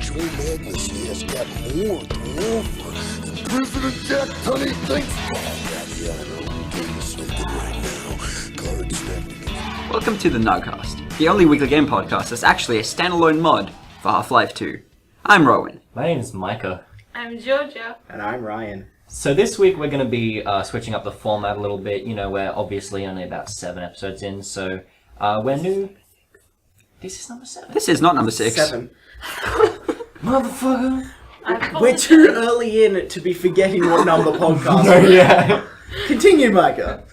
Joe Magnus has got more to offer than President Jack Tunney thinks. Yeah, I know. I'm getting something right now. Card snapping. Welcome to the Nuggcast, the only weekly game podcast that's actually a standalone mod for Half-Life 2. I'm Rowan. My name is Micah. I'm Jojo. And I'm Ryan. So this week we're going to be switching up the format a little bit. You know, we're obviously only about 7 episodes in, so we're new. This is number 7. This is not number 6. 7. Motherfucker! We're too early in to be forgetting what number podcast we're in. Yeah. Continue, Micah.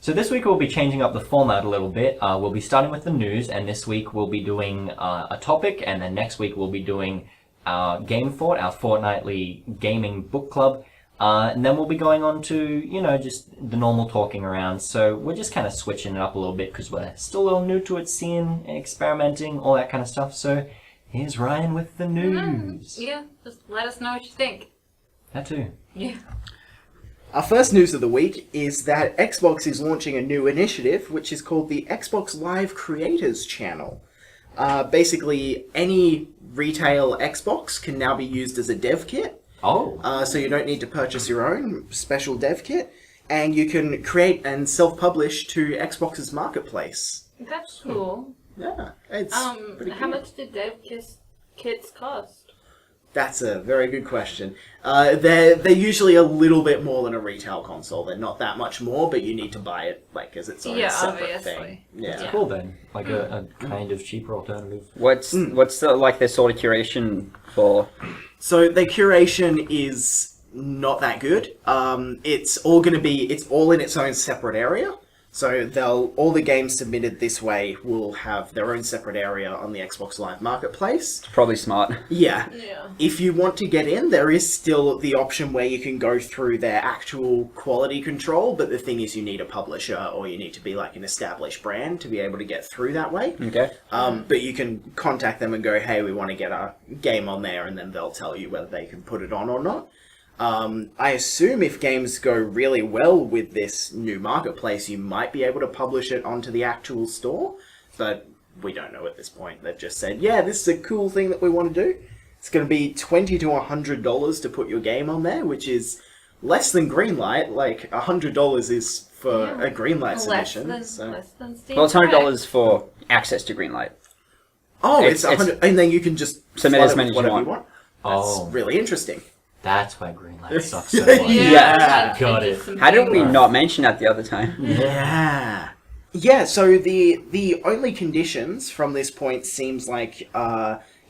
So this week we'll be changing up the format a little bit. We'll be starting with the news, and this week we'll be doing a topic, and then next week we'll be doing our Game Fort, our fortnightly gaming book club. And then we'll be going on to, you know, just the normal talking around. So we're just kind of switching it up a little bit because we're still a little new to it, seeing, experimenting, all that kind of stuff. So here's Ryan with the news. Yeah, just let us know what you think. That too. Yeah. Our first news of the week is that Xbox is launching a new initiative, which is called the Xbox Live Creators Channel. Basically, any retail Xbox can now be used as a dev kit. Oh. So you don't need to purchase your own special dev kit, and you can create and self-publish to Xbox's marketplace. That's cool. Yeah, it's pretty How cool. much did dev kits cost? That's a very good question. They're usually a little bit more than a retail console. They're not that much more, but you need to buy it like as its own separate obviously. thing. Yeah. Yeah. Cool then. Like a kind of cheaper alternative. What's the like their sort of curation for? So the curation is not that good. It's all in its own separate area. So all the games submitted this way will have their own separate area on the Xbox Live Marketplace. Probably smart. Yeah. Yeah. If you want to get in, there is still the option where you can go through their actual quality control, but the thing is you need a publisher or you need to be like an established brand to be able to get through that way. Okay. But you can contact them and go, hey, we want to get our game on there, and then they'll tell you whether they can put it on or not. I assume if games go really well with this new marketplace, you might be able to publish it onto the actual store, but we don't know at this point. They've just said, yeah, this is a cool thing that we want to do. It's going to be $20 to $100 to put your game on there, which is less than Greenlight. Like, $100 is for a Greenlight submission. Less than Steam. Well, it's $100 for access to Greenlight. Oh, It's- it's 100, and then you can just Submit flood as it many with as you whatever want. That's Oh. really interesting. That's why Greenlight sucks so Yeah. much. Yeah. Got it. How did we not mention that the other time? Yeah. Yeah, so the only conditions from this point seems like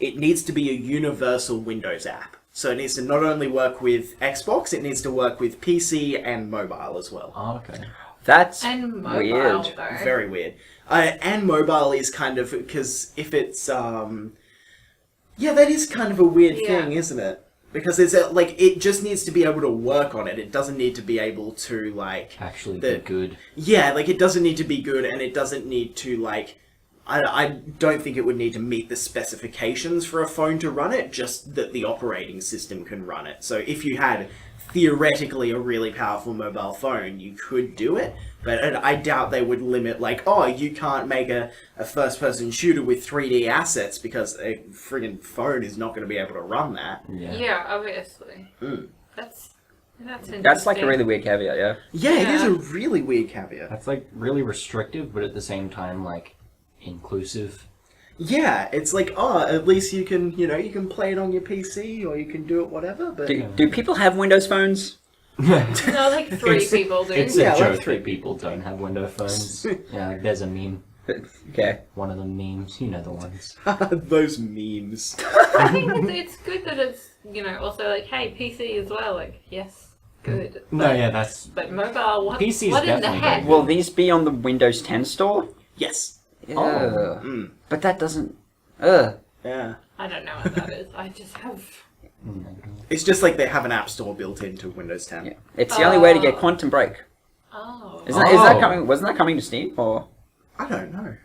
it needs to be a universal Windows app. So it needs to not only work with Xbox, it needs to work with PC and mobile as well. Oh, okay. That's And mobile, weird. though. Very weird. And mobile is kind of, because if it's, yeah, that is kind of a weird thing, isn't it? Because it's it just needs to be able to work on it. It doesn't need to be able to, like... Actually be good. Yeah, like, it doesn't need to be good, and it doesn't need to, like... I don't think it would need to meet the specifications for a phone to run it, just that the operating system can run it. So if you had, theoretically, a really powerful mobile phone, you could do it, but I doubt they would limit, like, oh, you can't make a first-person shooter with 3D assets because a friggin' phone is not going to be able to run that. Yeah, obviously. That's interesting. That's like a really weird caveat, yeah. Yeah, it is Yeah. a really weird caveat. That's like really restrictive, but at the same time, like, inclusive. Yeah, it's like, oh, at least you can, you can play it on your PC, or you can do it whatever, but... Do people have Windows phones? No, like 3 people do. It's Yeah, a like joke three that people don't have Windows phones. Yeah, like there's a meme. Okay. One of the memes, you know the ones. Those memes. I think it's good that it's, also like, hey, PC as well. Like, yes, good. No, yeah, that's... But mobile, what, PC is what in the definitely heck? Will these be on the Windows 10 store? Yes. Yeah. But that doesn't... Ugh. Yeah. I don't know what that is. I just have... It's just like they have an app store built into Windows 10. Yeah. It's the only way to get Quantum Break. Oh. Is that coming? Wasn't that coming to Steam or? I don't know.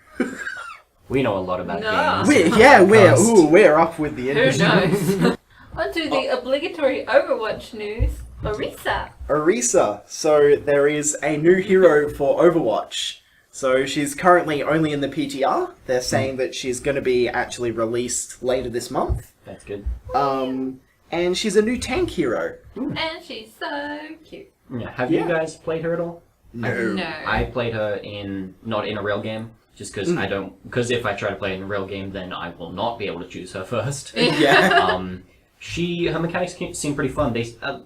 We know a lot about No. games. We're up with the Who industry. knows? On to the obligatory Overwatch news. Orisa. Orisa. So there is a new hero for Overwatch. So she's currently only in the PTR. They're saying that she's going to be actually released later this month. That's good. And she's a new tank hero. And she's so cute. Yeah. Have you guys played her at all? No. I played her not in a real game, just because because if I try to play in a real game, then I will not be able to choose her first. Yeah. Her mechanics seem pretty fun.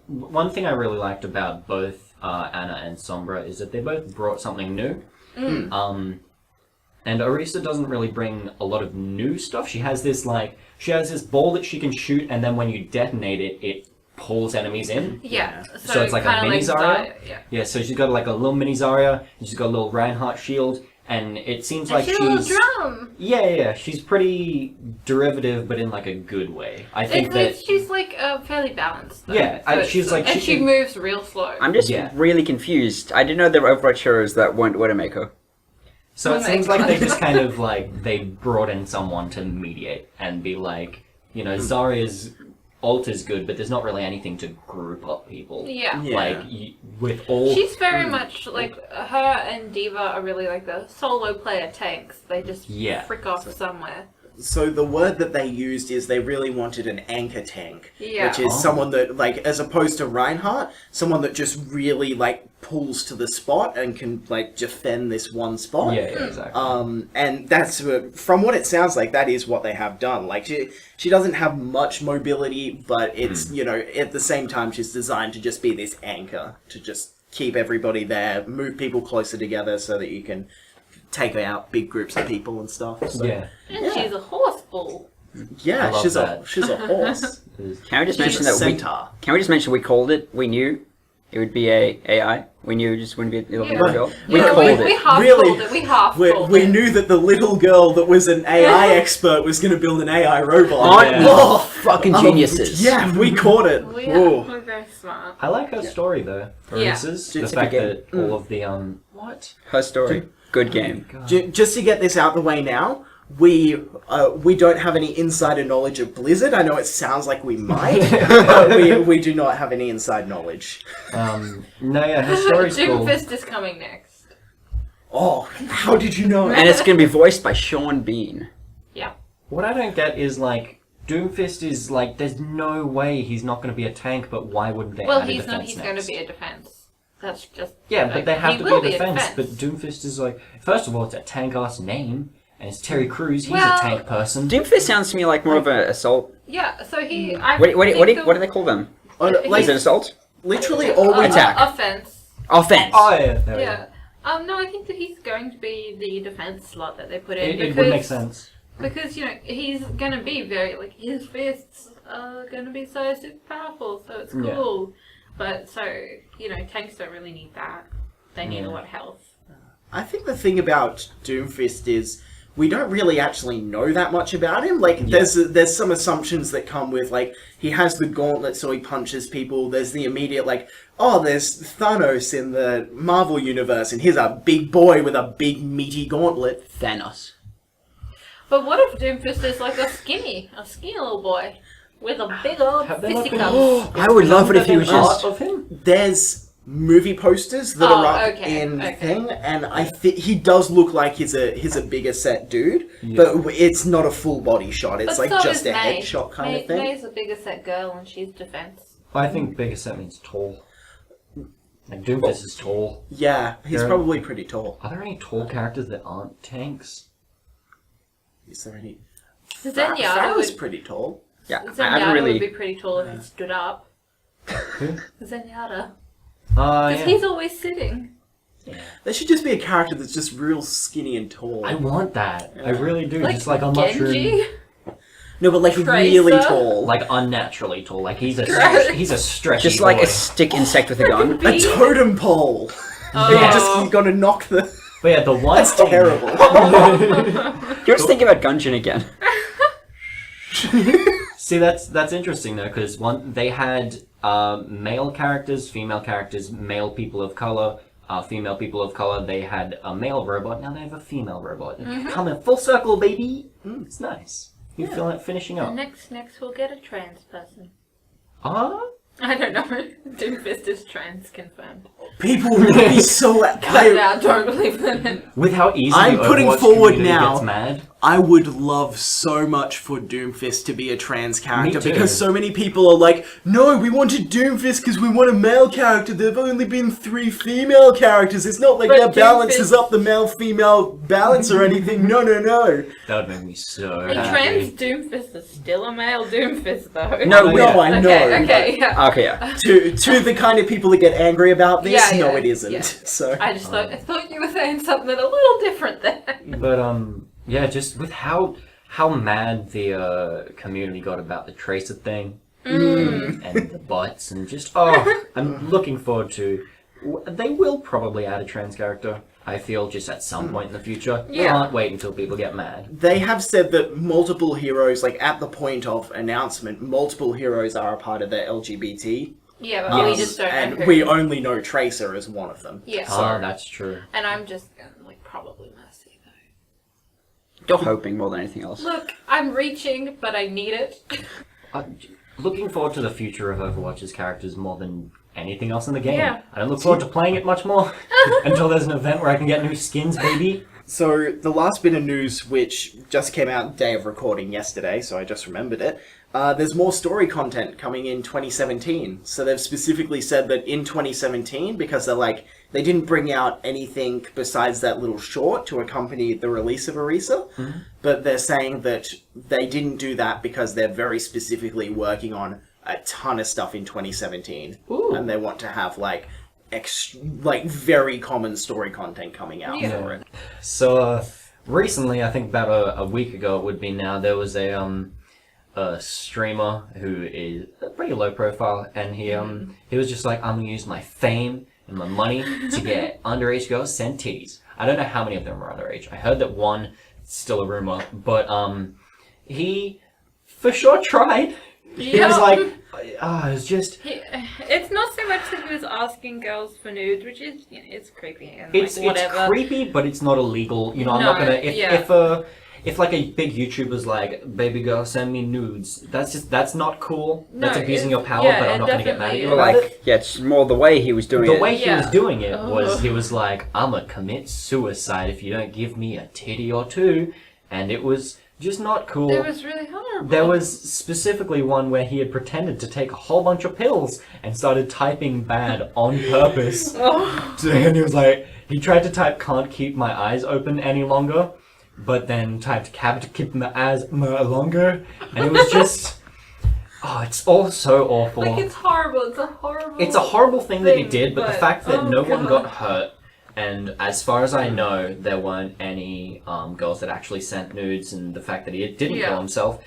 One thing I really liked about both Anna and Sombra is that they both brought something new. And Orisa doesn't really bring a lot of new stuff. She has this ball that she can shoot, and then when you detonate it, it pulls enemies in. Yeah. So it's like a mini Zarya. Yeah, so she's got like a little mini Zarya, and she's got a little Reinhardt shield, and it seems like she's a little drum. Yeah. She's pretty derivative, but in like a good way. I think she's like fairly balanced. Though. Yeah, she moves real slow. I'm just really confused. I didn't know there were Overwatch heroes that weren't Widowmaker. So it seems like they just kind of they brought in someone to mediate and be like, Zarya's ult is good, but there's not really anything to group up people. Yeah. With all... She's very much like, her and D.Va are really like the solo player tanks. They just frick off somewhere. So the word that they used is they really wanted an anchor tank, which is someone that, as opposed to Reinhardt, someone that just really, pulls to the spot and can, defend this one spot. Yeah, exactly. And that's, from what it sounds like, that is what they have done. She doesn't have much mobility, but it's, at the same time, she's designed to just be this anchor, to just keep everybody there, move people closer together so that you can take out big groups of people and stuff. So. Yeah. And she's a horse bull. Yeah, she's a horse. Can we just mention that Can we just mention we called it? We knew it would be a AI. We knew it just wouldn't be a little girl. We called it. We half called it. We half called it. We knew that the little girl that was an AI expert was going to build an AI robot. Oh, fucking geniuses. Yeah, we caught it. We're very smart. I like her story though. Orisa's. The fact that all of the What? Her story. Good game. Just to get this out the way now, we don't have any insider knowledge of Blizzard. I know it sounds like we might, but we do not have any inside knowledge. Her story's cool. Doomfist is coming next. Oh, how did you know? And it's going to be voiced by Sean Bean. Yeah. What I don't get is Doomfist is there's no way he's not going to be a tank, but why wouldn't they add a defense next? He's going to be a defense. That's just... Yeah, but they have to be a defense. But Doomfist is first of all, it's a tank-ass name, and it's Terry Crews, he's a tank person. Doomfist sounds to me like more of an assault. Yeah, so he... What do they call them? Is it assault? Literally all attack. Offense. Offense. Oh, yeah. Yeah. No, I think that he's going to be the defense slot that they put in. It would make sense. Because, he's going to be very... his fists are going to be so super powerful, so it's cool. Yeah. But so, tanks don't really need that. They need a lot of health. I think the thing about Doomfist is we don't really actually know that much about him. There's some assumptions that come with, he has the gauntlet so he punches people. There's the immediate, there's Thanos in the Marvel universe and here's a big boy with a big meaty gauntlet. Thanos. But what if Doomfist is a skinny little boy? With a big old fisticuffs. I would love it if he was just... of him? There's movie posters that are up in thing, and I think he does look like he's a bigger set dude, but it's not a full body shot. It's just a headshot kind of thing. May's a bigger set girl, and she's defense. I think bigger set means tall. Doomfist is tall. Yeah, he's probably pretty tall. Are there any tall characters that aren't tanks? Is there any? Zenyatta was pretty tall. Yeah, Zenyatta would be pretty tall if he stood up. Zenyatta. Because he's always sitting. Yeah. There should just be a character that's just real skinny and tall. I want that. I really do. Like just a Genji? mushroom. No, but really tall. Unnaturally tall. He's a stretchy just like a stick insect with a gun. A totem pole. You gotta knock the... But yeah, the one... That's terrible. You're just thinking about Gungeon again. See, that's interesting though, because they had male characters, female characters, male people of color, female people of color. They had a male robot. Now they have a female robot. Coming full circle, baby. It's nice. You feel like finishing up. Next we'll get a trans person. Ah? I don't know. Doomfist is trans confirmed. People would be so... Cut it out, don't believe them. With how easy I'm the putting Overwatch forward community now. gets mad. I would love so much for Doomfist to be a trans character Me too. because so many people are like, no, we wanted Doomfist because we want a male character. There've only been 3 female characters. It's not like But that balances Doomfist- up the male-female balance or anything. No. That would make me so A happy. trans Doomfist is still a male Doomfist, though. No, No, I know. Okay, yeah. Okay, yeah. To the kind of people that get angry about this, Yeah, no, yeah, it isn't. yeah. So I just thought you were saying something a little different there. But yeah, just with how mad the community got about the Tracer thing and the bots and just I'm looking forward to. They will probably add a trans character. I feel just at some point in the future. Yeah. Can't wait until people get mad. they have said that multiple heroes, like at the point of announcement, multiple heroes are a part of the LGBT. Yeah, but we just don't know And who. we only know Tracer as one of them. Yeah. That's true. And I'm just gonna, probably Mercy, though. You're hoping more than anything else. Look, I'm reaching, but I need it. Looking forward to the future of Overwatch's characters more than anything else in the game. Yeah. I don't look forward to playing it much more until there's an event where I can get new skins, baby. So the last bit of news, which just came out day of recording yesterday, so I just remembered it, there's more story content coming in 2017. So they've specifically said that in 2017, because they didn't bring out anything besides that little short to accompany the release of Orisa, but they're saying that they didn't do that because they're very specifically working on a ton of stuff in 2017. Ooh. And they want to have very common story content coming out Yeah. for it. So recently, I think about a week ago it would be now, there was a streamer who is pretty low profile, and he was just like, I'm gonna use my fame and my money to get underage girls sent titties. I don't know how many of them are underage. I heard that one, still a rumor, but he for sure tried. He was like, it was just... It's not so much that he was asking girls for nudes, which is, it's creepy and It's whatever. creepy, but it's not illegal. I'm not No, gonna... yeah. If like a big YouTuber's like, baby girl, send me nudes, that's not cool. That's No, abusing your power, yeah, but I'm it not gonna get mad at definitely you is. about it. It's more the way he was doing The it. way he was Yeah. doing it was, Ugh. he was like, I'ma commit suicide if you don't give me a titty or two, and it was just not cool. It was really horrible. There was specifically one where he had pretended to take a whole bunch of pills and started typing bad on purpose. Oh. And he was like, he tried to type can't keep my eyes open any longer, but then typed can't keep my eyes longer, and it was just, it's all so awful. It's horrible. It's a horrible thing that he thing, did, but the but- fact that oh no one God. got hurt, and as far as I know, there weren't any girls that actually sent nudes, and the fact that he didn't Yeah. kill himself,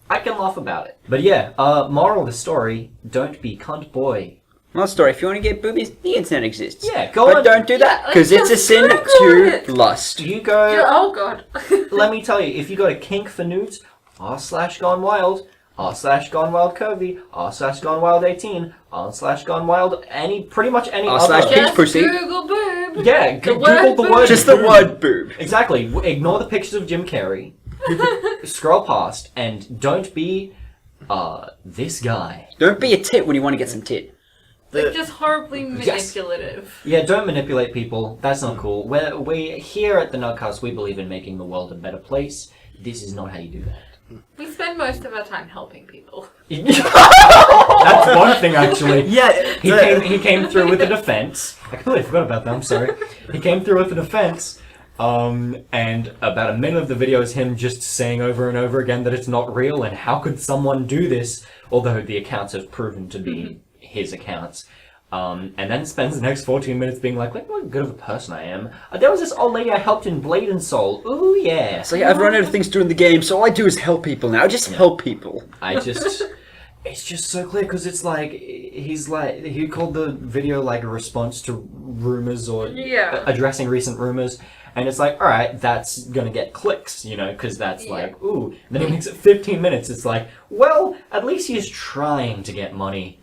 I can laugh about it. But yeah, moral of the story, don't be cunt boy. Well, story, if you want to get boobies, the internet exists. Yeah, go But on. don't do that, Yeah, because it's a just sin Google to it. lust. You go, Oh god. let me tell you, if you go to kink for nudes, r/gone wild, r/gone wild curvy, r/gone wild 18, r/gone wild, pretty much any R/ other. kink Just pussy. Google boob. Yeah, The Google word the boob. word. Just the boob. word boob. Exactly. Ignore the pictures of Jim Carrey. Scroll past and don't be this guy. Don't be a tit when you want to get some tit. Just horribly manipulative. Yeah, don't manipulate people. That's not cool. We here at the Nuggcast, we believe in making the world a better place. This is not how you do that. We spend most of our time helping people. That's one thing, actually. Yeah, He came through with a defense. I completely forgot about that. I'm sorry. He came through with a defense. And about a minute of the video is him just saying over and over again that it's not real, and how could someone do this? Although the accounts have proven to be his accounts. And then spends the next 14 minutes being like, look what good of a person I am. There was this old lady I helped in Blade and Soul. Ooh, yeah. It's like, I've run out of things to do in the game, so all I do is help people now. Just help people. It's just so clear, because it's like, he called the video like a response to rumors or Yeah. addressing recent rumors. And it's like, alright, that's gonna get clicks, because that's like, ooh. And then he makes it 15 minutes. It's like, well, at least he's trying to get money,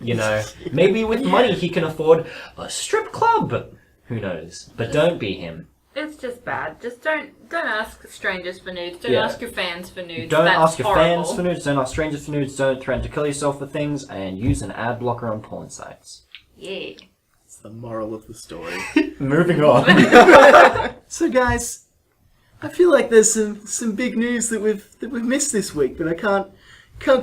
Maybe with money he can afford a strip club. Who knows? But don't be him. It's just bad. Just don't ask strangers for nudes. Don't Yeah. ask your fans for nudes. Don't That's ask your horrible. fans for nudes, don't ask strangers for nudes, don't threaten to kill yourself for things, and use an ad blocker on porn sites. Yeah. the moral of the story. Moving on. So, guys, I feel like there's some big news that we've missed this week, but I can't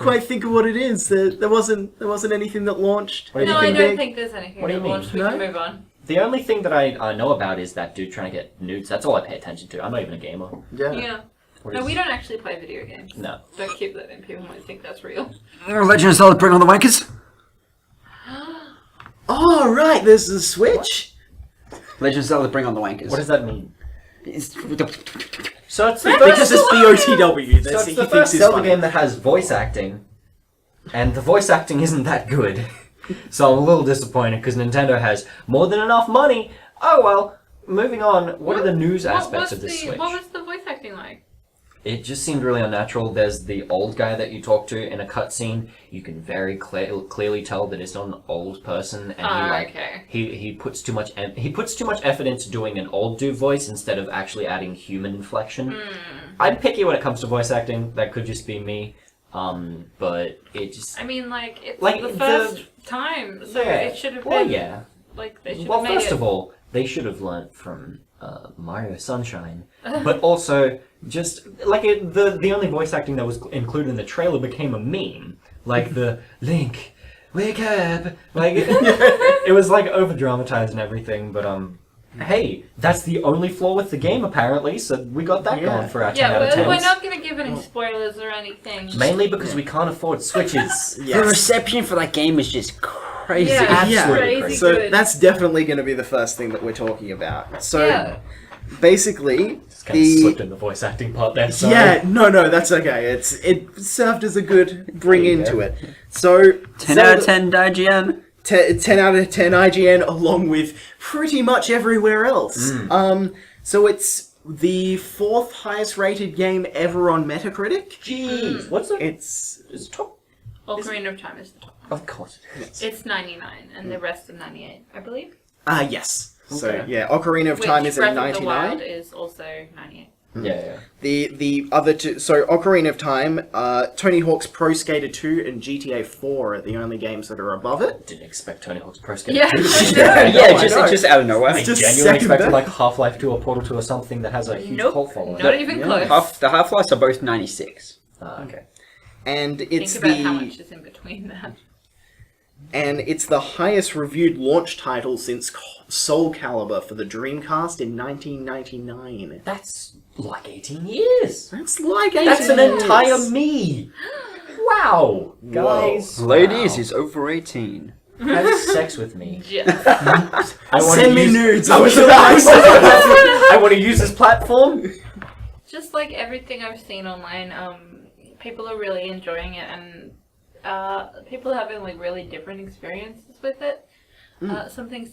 quite think of what it is. There wasn't anything that launched. What do you No, I think, don't big? think there's anything What do you that mean? launched. We No? can move on. The only thing that I know about is that dude trying to get nudes. That's all I pay attention to. I'm not even a gamer. Yeah. What No, is- we don't actually play video games. No. Don't keep that in. People might think that's real. Legend of Zelda Bring on the Wankers. Oh, right, there's the Switch. Legend of Zelda Bring on the Wankers. What does that mean? It's... So it's the Because it's BOTW. So That's it's he the thinks first is Zelda funny. game that has voice acting, and the voice acting isn't that good. So I'm a little disappointed because Nintendo has more than enough money. Oh well. Moving on. What are the news aspects of this Switch? What was the voice acting like? It just seemed really unnatural. There's the old guy that you talk to in a cutscene. You can very clearly tell that it's not an old person, and Okay. he puts too much effort into doing an old dude voice instead of actually adding human inflection. I'm picky when it comes to voice acting. That could just be me, but it just I mean, like, it's Like, the the- first time, so yeah. it should have been. Well, yeah. Like, they should Well, have made first it. of all, they should have learnt from Mario Sunshine, but also just like the only voice acting that was included in the trailer became a meme, like the Link, wake up, like it was like over dramatized and everything. But hey, that's the only flaw with the game apparently, so we got that Yeah. going for our 10 Yeah, out of 10. we're not going to give any spoilers or anything. Mainly because we can't afford Switches. The Yes. reception for that game is just crazy. Yeah, Absolutely crazy crazy. So good. that's definitely going to be the first thing that we're talking about. So Yeah. basically, Just kind of slipped in the voice acting part there. Sorry. yeah, no, that's okay. It served as a good bring There you into go. it. So 10 out of 10 IGN. 10 out of 10 IGN, along with pretty much everywhere else. So it's the 4th highest rated game ever on Metacritic. Jeez, what's it? It's It's top. Ocarina of Time is the top. Of course. It's 99, and the rest are 98, I believe. yes. So Okay. yeah, Ocarina of Time Which is at Breath of the 99. Wild is also 98. Yeah. The other two, so Ocarina of Time, Tony Hawk's Pro Skater 2 and GTA 4 are the only games that are above it. Didn't expect Tony Hawk's Pro Skater Yeah. 2 to be Yeah, there. Yeah, I it's know. just out of nowhere. I just genuinely second expected that. like Half-Life 2 or Portal 2 or something that has a huge Nope. cult following. Not even Yeah. close. The Half-Lives are both 96. Okay. And it's Think about how much is in between that. it's the highest reviewed launch title since Soul Calibur for the Dreamcast in 1999. That's like 18 years. That's like 18 That's an years. entire me. Wow. Guys. Ladies, wow. he's over 18. Have sex with me. Yeah. I wanna Send me use- nudes. I was about to say that. I want to use this platform. Just like everything I've seen online, people are really enjoying it, and people are having like really different experiences with it. Something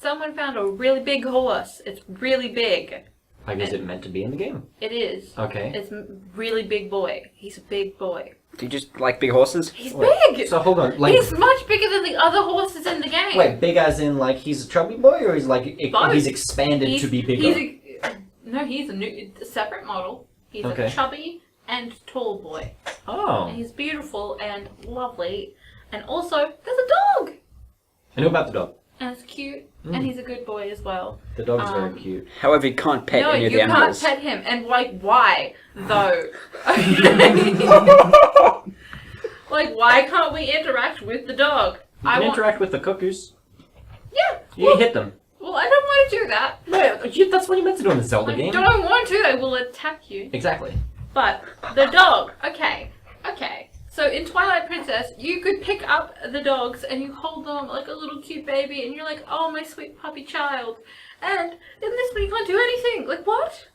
someone found a really big horse. It's really big. Like, is it meant to be in the game? It is. Okay. It's really big boy. He's a big boy. Do you just like big horses? He's Wait, big. So hold on. Like, He's much bigger than the other horses in the game. wait, big as in like he's a chubby boy, or he's like Both. he's expanded to be bigger? No, he's a separate model. He's Okay. a chubby and tall boy. Oh. And he's beautiful and lovely. And also, there's a dog. I know about the dog. And it's cute. And he's a good boy as well. The dog's very cute. However, you can't pet No, any of you the can't animals. pet him. And like, why though? Like, why can't we interact with the dog? You can interact with the cuckoos. Yeah. You Well, hit them. well, I don't want to do that. No, that's what you meant to do in the Zelda I game. don't want to. They will attack you. Exactly. But the dog. Okay. So in Twilight Princess, you could pick up the dogs and you hold them like a little cute baby, and you're like, "Oh, my sweet puppy child." And in this one, you can't do anything. Like what?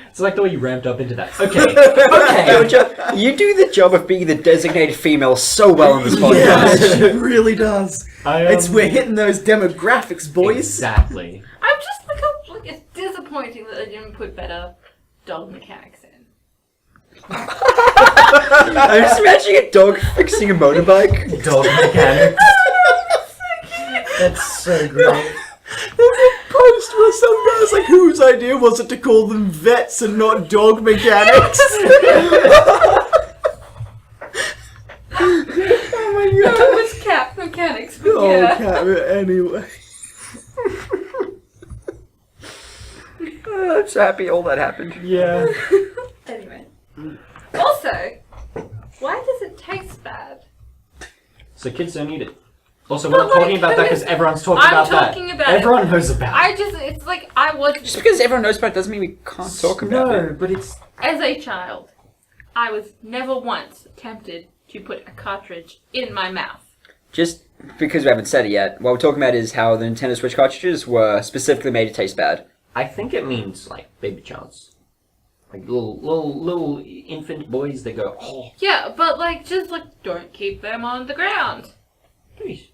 It's like the way you ramped up into that. Okay. You do the job of being the designated female so well on this Yeah, podcast. it really does. We're hitting those demographics, boys. Exactly. I'm just like it's disappointing that they didn't put better dog mechanics in. I'm just imagining a dog fixing a motorbike. Dog mechanics. That's so great. There's a post where some guy's like, whose idea was it to call them vets and not dog mechanics? Oh my god! That was cat mechanics. But Oh, Yeah. anyway. I'm so happy all that happened. Yeah. Anyway. Also, why does it taste bad? So kids don't eat it. Also, we're But, not talking like, about that because everyone's talking I'm about that. talking about it. Everyone knows about it. It's like I was, Just because everyone knows about it doesn't mean we can't talk about No, it. but it's... as a child, I was never once tempted to put a cartridge in my mouth. Just because we haven't said it yet, what we're talking about is how the Nintendo Switch cartridges were specifically made to taste bad. I think it means, like, baby childs. Like, little infant boys, they go, oh, Yeah, but don't keep them on the ground. geez.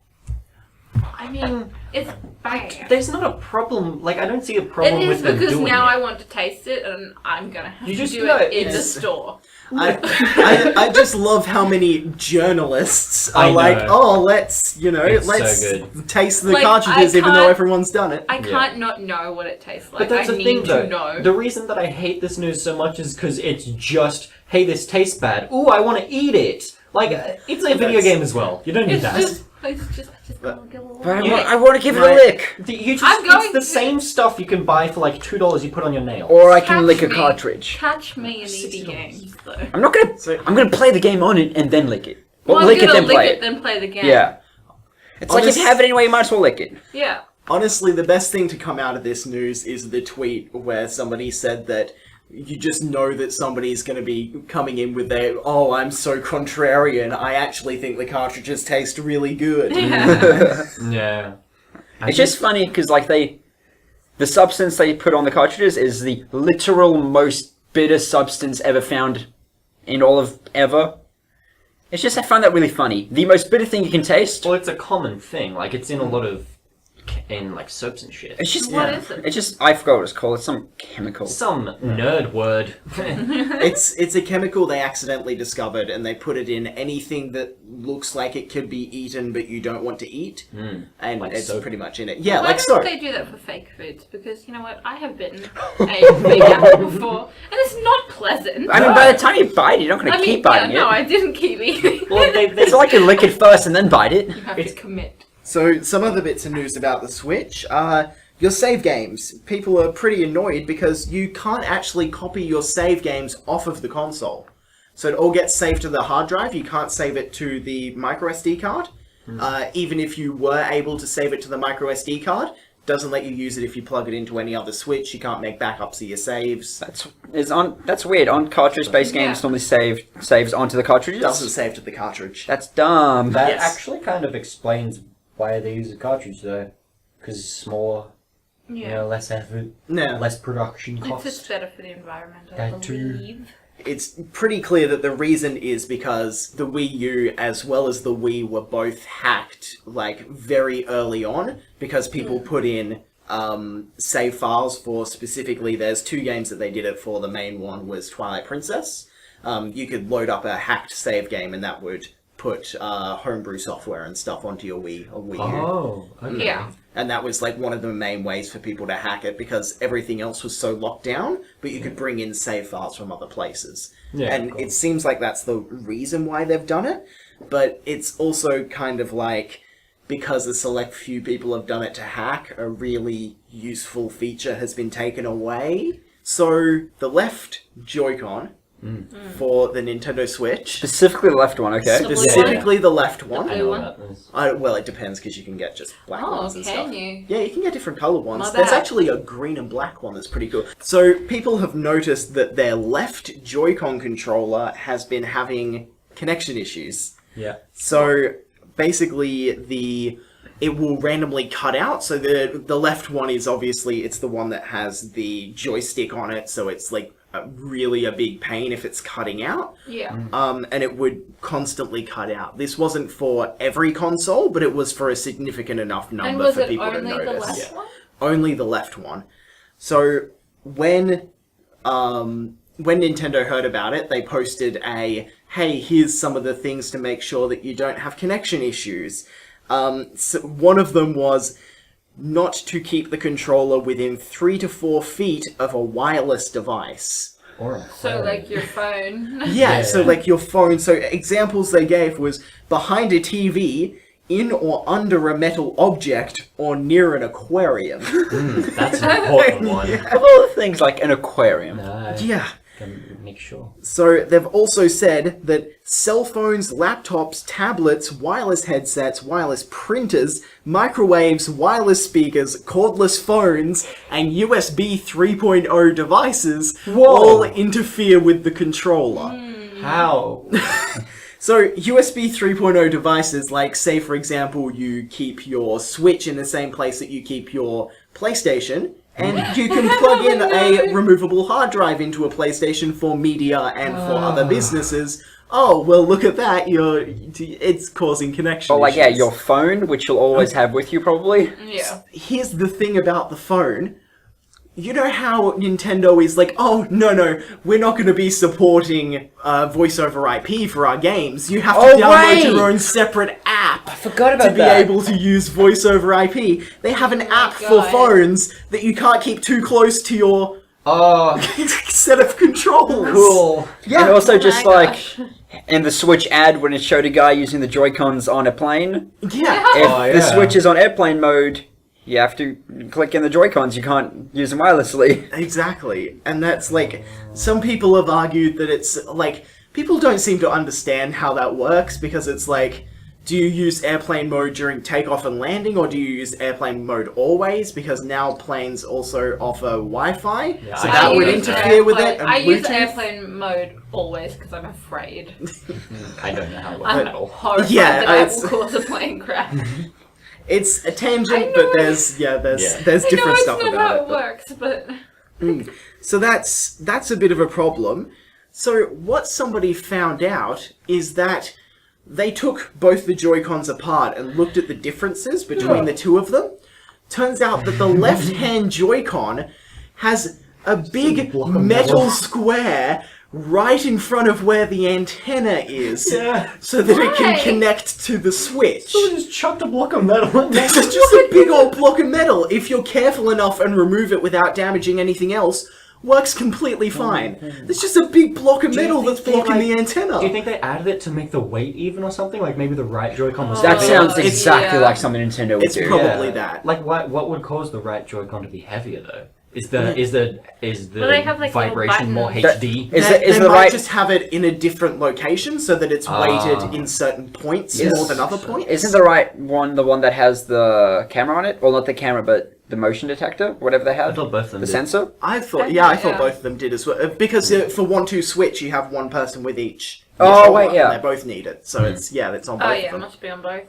I mean, it's bad. There's not a problem, like, I don't see a It problem is with them because doing now it. I want to taste it, and I'm gonna have You to just do know it in the it's- store. I just love how many journalists are I know. like, oh, let's, It's let's so good. taste the Like, cartridges I even though can't- everyone's done it. I Yeah. can't not know what it tastes like. But that's I the need thing, though. to know. The reason that I hate this news so much is because it's just, hey, this tastes bad. Ooh, I want to eat it. Like, it's a video game as well. You don't need It's that. just I just want to get a little But bit. I want to give it a Right. lick. You just, I'm going it's the to- same stuff you can buy for like $2 you put on your nail. Or I can Catch lick a me. cartridge. Catch me in EV $60. games, though. I'm not gonna. So- I'm gonna play the game on it and then lick it. Or Well, lick I'm it gonna then lick play it, it. then play the game. Yeah. It's like if you have it anyway, you might as well lick it. Yeah. Honestly, the best thing to come out of this news is the tweet where somebody said that you just know that somebody's going to be coming in with their, oh, I'm so contrarian, I actually think the cartridges taste really good. Yeah. Yeah. It's just funny because the substance they put on the cartridges is the literal most bitter substance ever found in all of ever. It's just I find that really funny. The most bitter thing you can taste. Well, it's a common thing. Like, it's in a lot of, in like soaps and shit. It's just What is it? It's just I forgot what it's called. It's some chemical. Some nerd word. It's a chemical they accidentally discovered, and they put it in anything that looks like it could be eaten but you don't want to eat, and Like it's soap. pretty much in it. Yeah, Why like don't soap. they do that for fake foods? Because you know what, I have bitten a fake apple before, and it's not pleasant. I mean, by the time you bite it, you're not going to keep biting no, it. I didn't keep eating. Well, they It's not like you lick it first and then bite it. You have to commit. So, some other bits of news about the Switch. Your save games. People are pretty annoyed because you can't actually copy your save games off of the console. So it all gets saved to the hard drive. You can't save it to the micro SD card. Even if you were able to save it to the micro SD card, doesn't let you use it if you plug it into any other Switch. You can't make backups of your saves. That's weird. On cartridge-based games, Yeah. normally saves onto the cartridges. Doesn't save to the cartridge. That's dumb. That actually kind of explains why they use a cartridge, though. Because it's smaller, Yeah. less effort, No. less production It's cost. just better for the environment, I That too. believe. It's pretty clear that the reason is because the Wii U as well as the Wii were both hacked, like, very early on, because people put in save files for specifically, there's two games that they did it for. The main one was Twilight Princess. You could load up a hacked save game and that would put homebrew software and stuff onto your Wii or Wii U. Oh, okay. Yeah. And that was like one of the main ways for people to hack it because everything else was so locked down, but you could bring in save files from other places. Yeah, And cool. it seems like that's the reason why they've done it, but it's also kind of like because a select few people have done it to hack, a really useful feature has been taken away. So the left Joy-Con for the Nintendo Switch, Specifically the left one, okay? The blue specifically the left one. I blue know one? about this. Well, it depends because you can get just black Oh, ones and can stuff. you? Yeah, you can get different colored ones. My There's bad. actually a green and black one that's pretty cool. So people have noticed that their left Joy-Con controller has been having connection issues. Yeah. So basically it will randomly cut out. So the left one is obviously it's the one that has the joystick on it, so it's like really a big pain if it's cutting out. Yeah. And it would constantly cut out. This wasn't for every console, but it was for a significant enough And number was for it people to only the notice. left one? Only the left one. So when Nintendo heard about it, they posted a, hey, here's some of the things to make sure that you don't have connection issues. So one of them was not to keep the controller within 3 to 4 feet of a wireless device. Or a So, phone. like, your phone. Yeah, Yeah. so like your phone. So examples they gave was behind a TV, in or under a metal object or near an aquarium. That's an important one. Of all the things like an aquarium. Yeah. Can make sure. So they've also said that cell phones, laptops, tablets, wireless headsets, wireless printers, microwaves, wireless speakers, cordless phones, and USB 3.0 devices all interfere with the controller. How? So USB 3.0 devices, like say for example you keep your Switch in the same place that you keep your PlayStation, and you can plug in a removable hard drive into a PlayStation for media and for other businesses. Oh, well, look at that. It's causing connection Or like, issues. yeah, your phone, which you'll always have with you probably. Yeah. Here's the thing about the phone. You know how Nintendo is like, oh, no, we're not going to be supporting voice over IP for our games. You have to download your own separate app. I forgot about to be able to use voice over IP. They have an app for phones that you can't keep too close to your set of controls. Cool. Yeah. And also just like gosh. in the Switch ad when it showed a guy using the Joy-Cons on a plane. Yeah. If the Switch is on airplane mode, you have to click in the Joy-Cons. You can't use them wirelessly. Exactly. And that's like, some people have argued that it's like, people don't seem to understand how that works because it's like, do you use airplane mode during takeoff and landing or do you use airplane mode always? Because now planes also offer Wi-Fi, Yeah, so I that would use interfere with it. And I use Bluetooth. airplane mode always because I'm afraid. I don't know how it works I'm at all. horrified Yeah, that I it's- will cause a plane crash. It's a tangent, I but know there's Yeah. different stuff I know it's not about how it. it works, but So that's a bit of a problem. So what somebody found out is that they took both the Joy-Cons apart and looked at the differences between the two of them. Turns out that the left-hand Joy-Con has a big block of metal metal. square right in front of where the antenna is, Yeah. so that it can Why? connect to the Switch. So just chucked a block of metal in there. It's just a big old block of metal. If you're careful enough and remove it without damaging anything else, works completely fine. It's just a big block of Do you metal think that's they, blocking like- the antenna. Do you think they added it to make the weight even or something? Like maybe the right Joy-Con was That heavier? sounds it's- exactly yeah. like something Nintendo would It's do. probably that. Like what would cause the right Joy-Con to be heavier though? Is the Well, they have, like, little vibration more buttons. HD? Is they the might right... just have it in a different location so that it's weighted in certain points Yes. more than other points. Isn't the right one the one that has the camera on it? Well, not the camera, but the motion detector, whatever they I have. thought both of them The did. sensor? I thought Yeah. both of them did as well. Because for 1-2 Switch, you have one person with each. Oh, controller, wait, yeah. and they both need it. So it's on both oh of yeah, them. must be on both.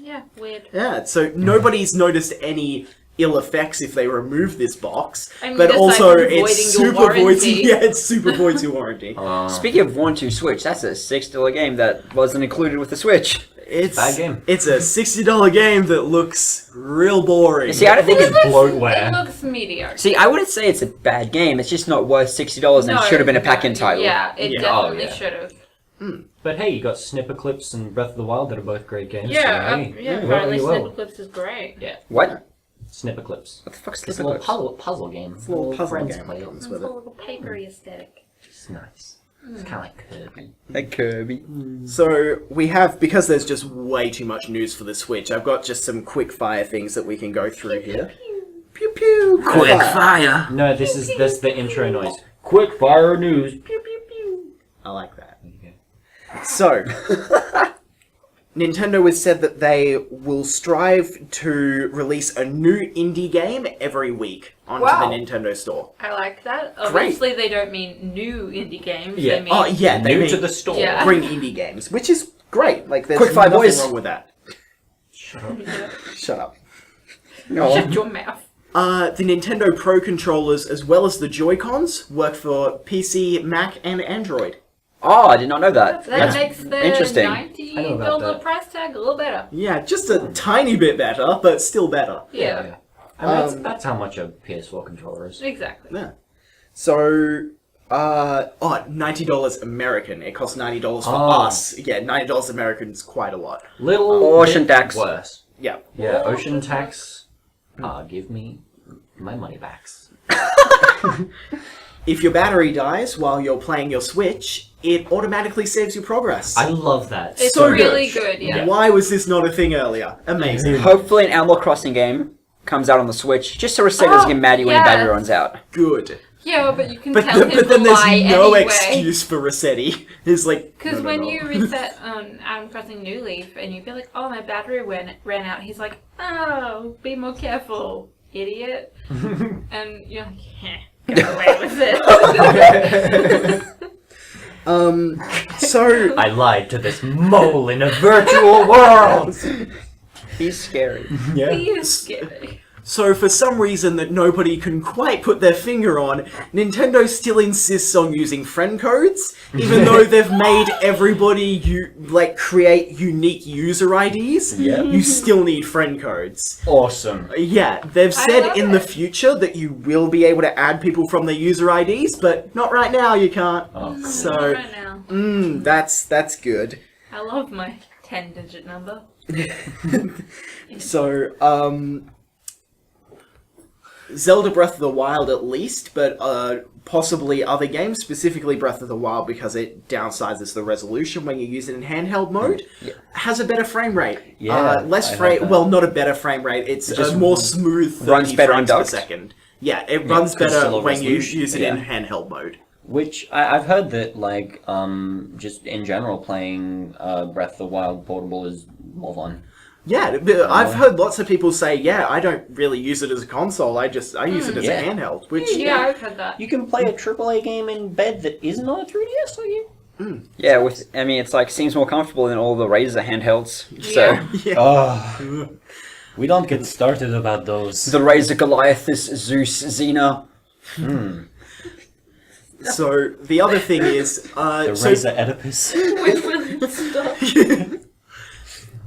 Yeah, weird. Yeah, so nobody's noticed any ill effects if they remove this box, I mean, but just also like it's voiding your super warranty. voids. Yeah, it's super voids your warranty. Speaking of 1-2 Switch, that's a $6 game that wasn't included with the Switch. It's Bad game. It's a $60 game that looks real boring. See, I don't think It's it's... bloatware. It looks mediocre. See, I wouldn't say it's a bad game. It's just not worth $60 and it should have been a pack-in title. Yeah, it Yeah. definitely Oh, yeah. should have. But hey, you got Snipper Clips and Breath of the Wild that are both great games. Yeah, so, hey, yeah. work Apparently, really well. Snipper Clips is great. Yeah, What? Snipper Clips. What the fuck's It's this? a little puzzle game. It's a little puzzle friends game play that it. comes It's with a it. little papery aesthetic. It's nice. It's kind of like Kirby. Like Kirby. So we have, because there's just way too much news for the Switch, I've got just some quick fire things that we can go through here. Pew pew. Quick fire! No, this is the intro noise. Quick fire news. Pew pew pew. I like that. Okay. So, Nintendo has said that they will strive to release a new indie game every week onto Wow. the Nintendo Store. I like that. Obviously, they don't mean new indie games. Yeah. They mean, Oh yeah, they New mean to the store. Yeah. bring indie games, which is great. Like there's Quick fire, nothing boys. wrong with that. Shut up. Shut up. Shut your mouth. The Nintendo Pro controllers, as well as the Joy-Cons, work for PC, Mac, and Android. Oh, I did not know that. That That's makes the interesting. I know about $90 that. price tag a little better. Yeah, just a tiny bit better, but still better. Yeah, I mean, that's how much a PS4 controller is. exactly. Yeah. So, $90 American. It costs $90 for Oh. us. Yeah, $90 American is quite a lot. Little Ocean bit tax. worse. Yeah. Yeah, ocean tax. Give me my money backs. If your battery dies while you're playing your Switch, it automatically saves your progress. I love that. It's So really good. good, yeah. Why was this not a thing earlier? Amazing. Hopefully an Animal Crossing game comes out on the Switch, just so Rosetta doesn't get mad at you when your battery runs out. Good. Yeah, but you can But, tell him but then to there's lie no anyway. excuse for Rossetti. It's like... Because no, when no. you reset on Animal Crossing New Leaf and you be like, oh, my battery ran out, he's like, oh, be more careful, idiot. And you're like, get away with it. So... I lied to this mole in a virtual world. He's scary. Yeah. He is scary. So for some reason that nobody can quite put their finger on, Nintendo still insists on using friend codes, even though they've made everybody create unique user IDs. Yeah. You still need friend codes. Awesome. Yeah, they've I said love in the it. future that you will be able to add people from their user IDs, but not right now. You can't. Oh, cool. So, Not right now. that's good. I love my 10-digit number. So, Zelda Breath of the Wild at least, but possibly other games, specifically Breath of the Wild because it downsizes the resolution when you use it in handheld mode, has a better frame rate. Yeah, less I heard frame. that. Well, not a better frame rate. It's just a more smooth 30 runs better frames per undocked? second. Yeah, it runs 'cause better still a when you resolution, use it in yeah. handheld mode. Which I've heard that, like, just in general, playing Breath of the Wild portable is more fun. Yeah, but I've heard lots of people say, yeah, I don't really use it as a console. I use it as yeah. a handheld, which Yeah, I've heard that. You can play a AAA game in bed that isn't on a 3DS, are you? Yeah, it's like seems more comfortable than all the Razer handhelds. So Yeah. Oh, we don't get started about those. the Razer Goliathus, Zeus, Xena. So the other thing is, The Razer Oedipus.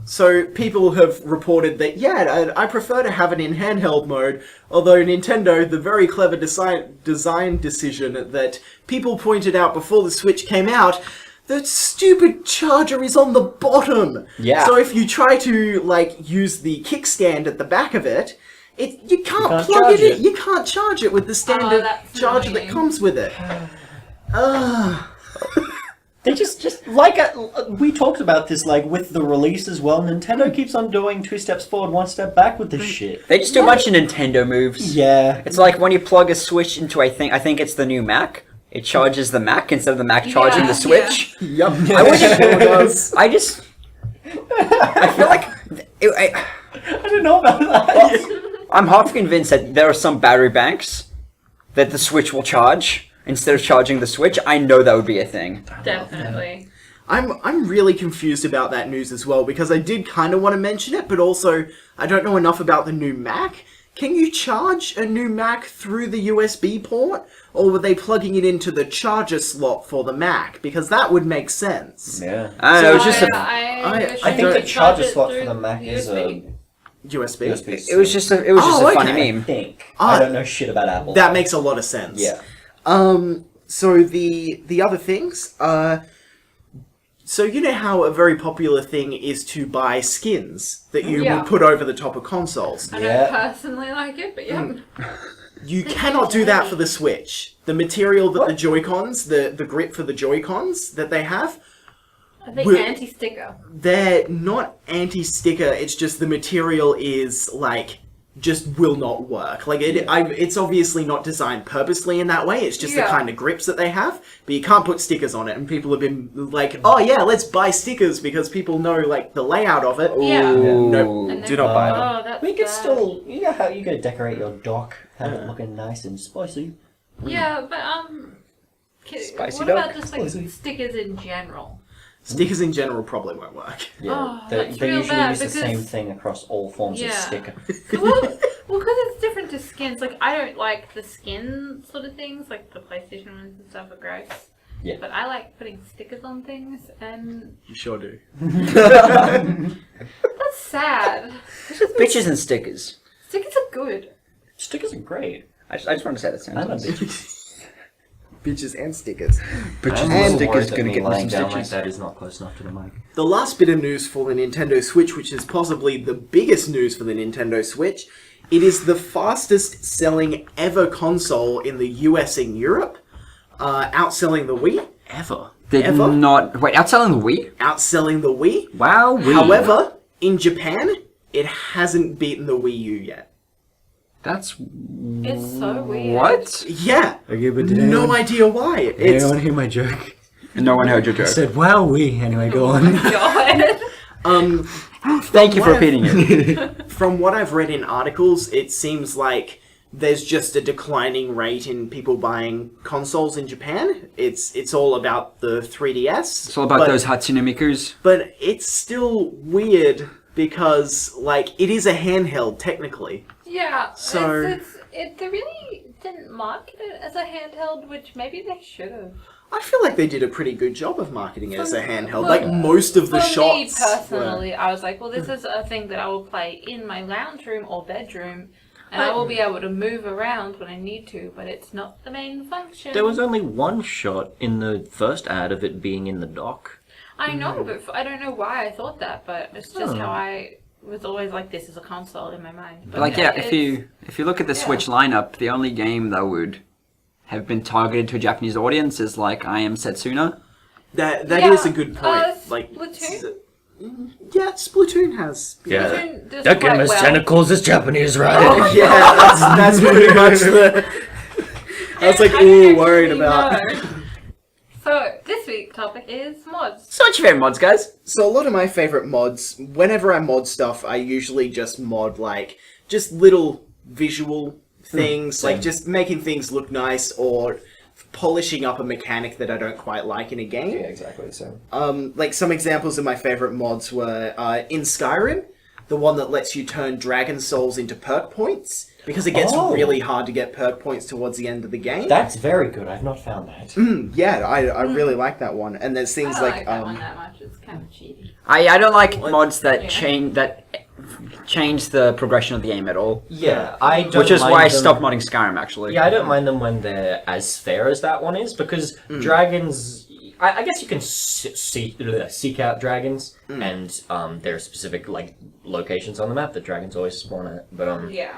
So people have reported that, yeah, I prefer to have it in handheld mode, although Nintendo, the very clever design decision that people pointed out before the Switch came out, the stupid charger is on the bottom. Yeah. So if you try to, use the kickstand at the back of it, you can't can't plug charge it in. it. You can't charge it with the standard that's charger that annoying. comes with it. They just we talked about this, with the release as well. Nintendo keeps on doing 2 steps forward, 1 step back with this shit. They just do a bunch of Nintendo moves. Yeah. It's like when you plug a Switch into I think it's the new Mac. It charges the Mac instead of the Mac charging the Switch. Yup. I wish it does. I feel like I don't know about that. I'm half convinced that there are some battery banks that the Switch will charge instead of charging the Switch. I know that would be a thing. Definitely. I'm really confused about that news as well, because I did kind of want to mention it, but also I don't know enough about the new Mac. Can you charge a new Mac through the USB port, or were they plugging it into the charger slot for the Mac? Because that would make sense. Yeah. I don't know, it was just I think the charger slot for the Mac is a USB? USB. it was just a Oh, funny okay. I meme. think. Ah, I don't know shit about Apple. That makes a lot of sense. Yeah. So the other things, so you know how a very popular thing is to buy skins that you Yeah. would put over the top of consoles? I Yeah. don't personally like it, but yeah. You cannot do that for the Switch. The material that the Joy-Cons, the grip for the Joy-Cons that they have, I think We're- anti-sticker. they're not anti-sticker, it's just the material is, just will not work. It's obviously not designed purposely in that way, it's just the Yeah. kind of grips that they have, but you can't put stickers on it, and people have been like, oh yeah, let's buy stickers because people know, the layout of it. Yeah. Nope, And do then- not buy them. Oh, that's We could bad. still, you know how you gotta decorate your dock, have it looking nice and spicy. Yeah, but Spicy what dog? about just Spicy. stickers in general? Stickers in general probably won't work. Yeah, Oh, they that's real usually bad use the because- same thing across all forms of Yeah. sticker. Well, because it's different to skins. I don't like the skin sort of things. Like the PlayStation ones and stuff are gross. Yeah. But I like putting stickers on things, and You sure do. that's sad. Bitches and stickers. Stickers are good. Stickers are great. I just wanted to say that I love sentence. bitches. Bitches and stickers. Bitches I'm and a little stickers worried that gonna me get me lying some down like stitches. that is not close enough to the mic. The last bit of news for the Nintendo Switch, which is possibly the biggest news for the Nintendo Switch, it is the fastest selling ever console in the US and Europe, outselling the Wii, ever. Did Ever. not... Wait, outselling the Wii? Outselling the Wii. Wow, Wii. However, in Japan, it hasn't beaten the Wii U yet. That's... It's so weird. What? Yeah. Okay, but No idea why. Did It's anyone hear my joke? No one heard your I joke. said, wow, we. Anyway, go on. God. Thank you for what I've- repeating it. From what I've read in articles, it seems like there's just a declining rate in people buying consoles in Japan. It's all about the 3DS. It's all about those Hatsune Mikus. But it's still weird because, like, it is a handheld technically. Yeah. So- They really didn't market it as a handheld, which maybe they should have. I feel like they did a pretty good job of marketing it as a handheld. Well, Like most of the For shots. me personally, I was like, well, this is a thing that I will play in my lounge room or bedroom, and I will be able to move around when I need to, but it's not the main function. There was only one shot in the first ad of it being in the dock. I know, but I don't know why I thought that, but it's just how I was always like, this is a console in my mind. But Like, yeah, it's- if you look at the Switch lineup, the only game that would have been targeted to a Japanese audience is, like, I Am Setsuna. That Yeah, is a good point. Like Splatoon? Yeah, Splatoon has. Splatoon does That game quite has well. tentacles, it's Japanese, right? Oh, yeah, that's pretty much the. I was like, I don't ooh, worried actually about. know. So, this week's topic is mods. So what's your favorite mods, guys? So a lot of my favorite mods, whenever I mod stuff, I usually just mod like just little visual things, like just making things look nice or polishing up a mechanic that I don't quite like in a game. exactly, so. Like some examples of my favorite mods were in Skyrim, the one that lets you turn dragon souls into perk points, because it gets Oh. really hard to get perk points towards the end of the game. That's very good. I've not found that. Yeah, I really like that one. And there's I things don't like like that one that much. It's kind of cheaty. I don't like mods that Yeah. change the progression of the game at all. Yeah, I don't Which is mind why I them- stopped modding Skyrim, actually. Yeah, I don't mind them when they're as fair as that one is, because dragons... I guess you can seek out dragons, and there are specific like locations on the map that dragons always spawn at. But Yeah.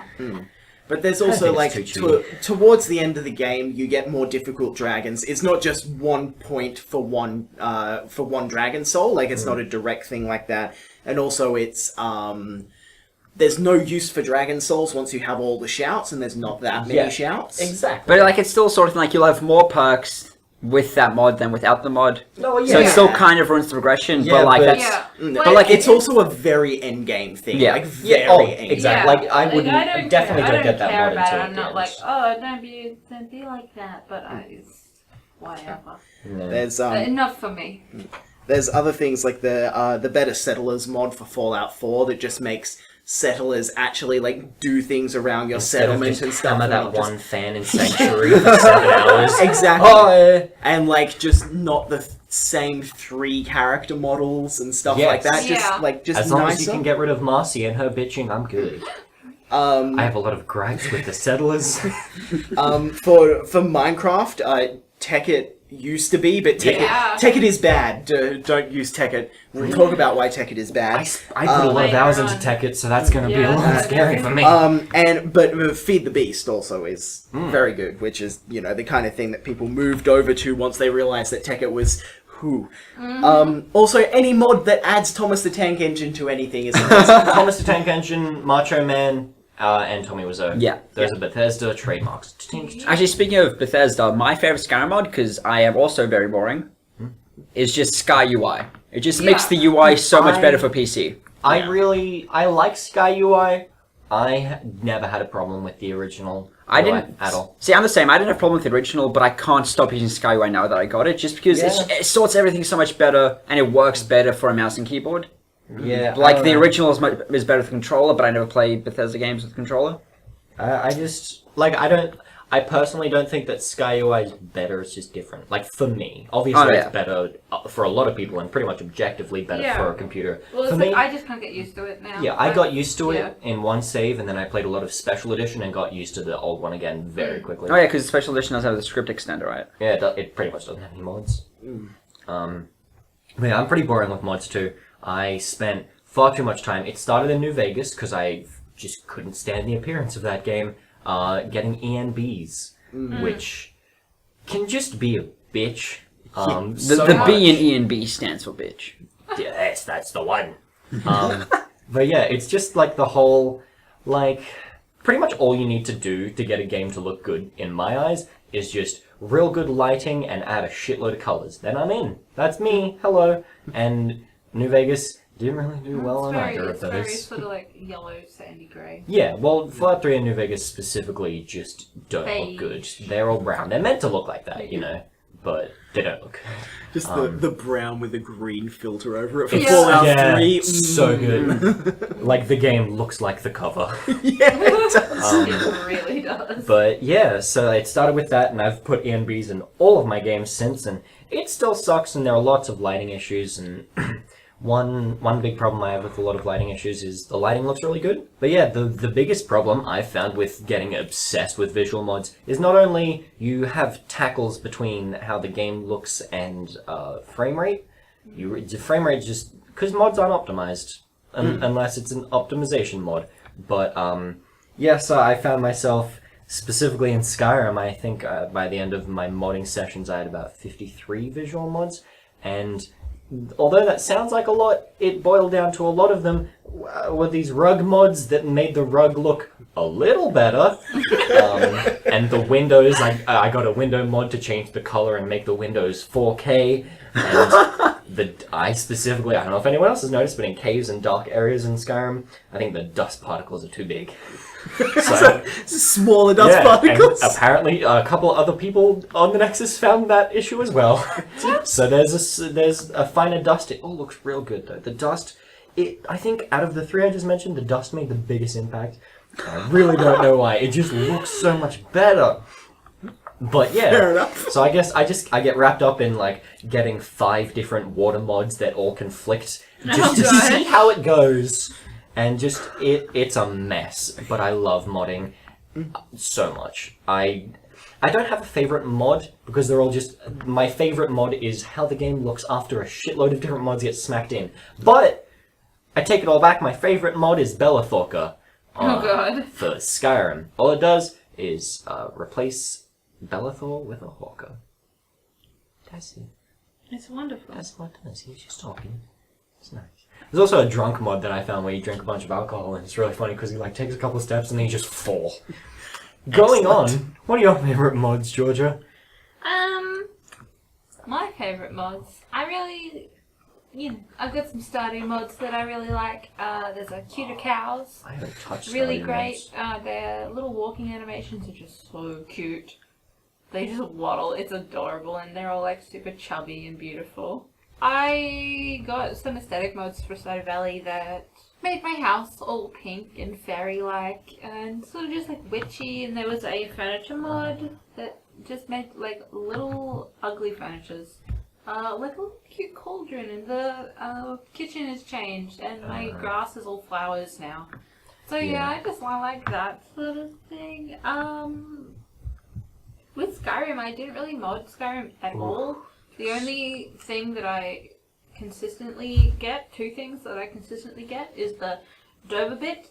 But there's I also think like it's too towards the end of the game, you get more difficult dragons. It's not just 1 point for one dragon soul. Like it's not a direct thing like that. And also, it's there's no use for dragon souls once you have all the shouts, and there's not that many shouts. exactly. But like, it's still sort of like you'll have more perks with that mod than without the mod. No, yeah. So it still kind of ruins the progression, Yeah, but like but- that's... Yeah. But like, it's also a very end game thing. Yeah. Like Yeah, very end exactly. Yeah. Like, I wouldn't- definitely I don't get that care mod about until it. it I'm not ends. like, oh, don't be like that. But it's whatever. There's Enough for me. There's other things like the Better Settlers mod for Fallout 4 that just makes settlers actually like do things around your settlement and stuff. Some of and that not just- one fan in Sanctuary for 7 hours. Exactly. Oh, And like just not the same 3 character models and stuff like that. Yeah. Just as long nicer. as you can get rid of Marcy and her bitching, I'm good. I have a lot of gripes with the settlers. For Minecraft, Tekkit used to be, but Yeah. Tekkit is bad. Don't use Tekkit. We'll talk about why Tekkit is bad. I put a lot of Later hours into on. Tekkit, so that's going to be a Yeah. little scary for me. But Feed the Beast also is very good, which is the kind of thing that people moved over to once they realized that Tekkit was who. Also, any mod that adds Thomas the Tank Engine to anything is amazing. Thomas the Tank Engine, Macho Man, and Tommy Wiseau. Yeah. Those are Bethesda trademarks. Actually, speaking of Bethesda, my favorite Skyrim mod, because I am also very boring, is just Sky UI. It just makes the UI so much better for PC. I like Sky UI. I never had a problem with the original I UI didn't at all. See, I'm the same. I didn't have a problem with the original, but I can't stop using Sky UI now that I got it, just because it sorts everything so much better and it works better for a mouse and keyboard. Yeah, Like the original is better with a controller, but I never play Bethesda games with controller. I personally don't think that Sky UI is better. It's just different. Like for me, obviously it's better for a lot of people, and pretty much objectively better for a computer. Well, for it's me, like I just can't get used to it now. yeah, I got used to Yeah. it in one save, and then I played a lot of Special Edition and got used to the old one again very quickly. Oh yeah, because Special Edition does have the script extender, right? Yeah, it pretty much doesn't have any mods. But yeah, I'm pretty boring with mods too. I spent far too much time. It started in New Vegas because I just couldn't stand the appearance of that game. Getting ENBs, which can just be a bitch The B in E and B stands for bitch. Yes, that's the one. But yeah, it's just like the whole, like, pretty much all you need to do to get a game to look good, in my eyes, is just real good lighting and add a shitload of colors. Then I'm in. That's me. Hello. And New Vegas didn't really do well on either of It's very those. sort of like yellow, sandy grey. Yeah, well, Fallout 3 and New Vegas specifically just don't Beige. look good. They're all brown. They're meant to look like that, you know, but they don't look. Just the brown with a green filter over it for Yeah. Fallout 3. So good. Like, the game looks like the cover. Yeah, it does. It really does. But yeah, so it started with that, and I've put ENBs in all of my games since, and it still sucks, and there are lots of lighting issues, and one big problem I have with a lot of lighting issues is the lighting looks really good. But yeah, the biggest problem I've found with getting obsessed with visual mods is not only you have tackles between how the game looks and frame rate. The frame rate just because mods aren't optimized unless it's an optimization mod. But yes, I found myself specifically in Skyrim. I think by the end of my modding sessions, I had about 53 visual mods, and although that sounds like a lot, it boiled down to a lot of them were these rug mods that made the rug look a little better. And the windows, I got a window mod to change the color and make the windows 4K. And I specifically, I don't know if anyone else has noticed, but in caves and dark areas in Skyrim, I think the dust particles are too big. So, Smaller dust particles. and apparently a couple of other people on the Nexus found that issue as well. So there's a finer dust. It all looks real good though. The dust, I think out of the three I just mentioned, the dust made the biggest impact. I really don't know why. It just looks so much better. But yeah, Fair enough. so I guess I get wrapped up in like getting 5 different water mods that all conflict just to see how it goes. And just, it's a mess, but I love modding so much. I don't have a favorite mod, because they're all just, my favorite mod is how the game looks after a shitload of different mods get smacked in. But, I take it all back, my favorite mod is Bellathorka. Oh god. For Skyrim. All it does is replace Bellathor with a hawker. That's it. It's wonderful. That's what it does. He's just talking. It's nice. There's also a drunk mod that I found where you drink a bunch of alcohol, and it's really funny because he like takes a couple of steps and then you just fall. Going on, what are your favorite mods, Georgia? My favorite mods. I've got some Stardew mods that I really like. There's a cuter cows. I haven't touched Really Stardew great. mods. Their little walking animations are just so cute. They just waddle. It's adorable, and they're all like super chubby and beautiful. I got some aesthetic mods for Stardew Valley that made my house all pink and fairy-like and sort of just like witchy. And there was a furniture mod that just made like little ugly furnitures. Like a little cute cauldron, and the kitchen has changed, and my grass is all flowers now. So yeah, I like that sort of thing. With Skyrim, I didn't really mod Skyrim at all. The only thing that I consistently get, 2 things that I consistently get, is the Doverbit,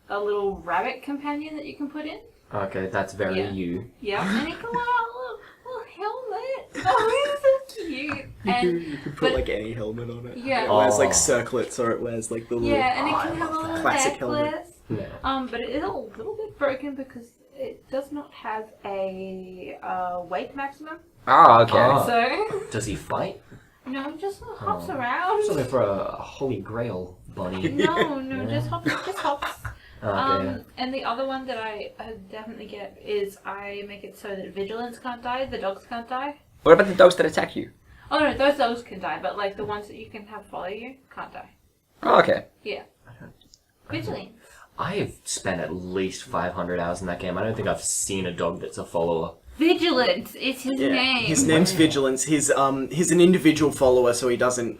a little rabbit companion that you can put in. Okay, that's very you. Yeah, and it can wear a little helmet. Oh, it's so cute. And You could put like any helmet on it. Yeah. It wears like Oh. circlets, or it wears like the little. yeah, and it I can have a love little Classic helmet. necklace. Yeah. But it is a little bit broken because it does not have a weight maximum. Oh, okay. Ah. So Does he fight? no, it just hops Oh. around. Something for a holy grail bunny. No, Yeah. just hops. Okay. And the other one that I definitely get is I make it so that vigilance can't die, the dogs can't die. What about the dogs that attack you? Oh no, those dogs can die, but like the ones that you can have follow you can't die. Oh, okay. Yeah. Vigilance. I have spent at least 500 hours in that game. I don't think I've seen a dog that's a follower. Vigilance is his name. His name's Vigilance. He's an individual follower, so he doesn't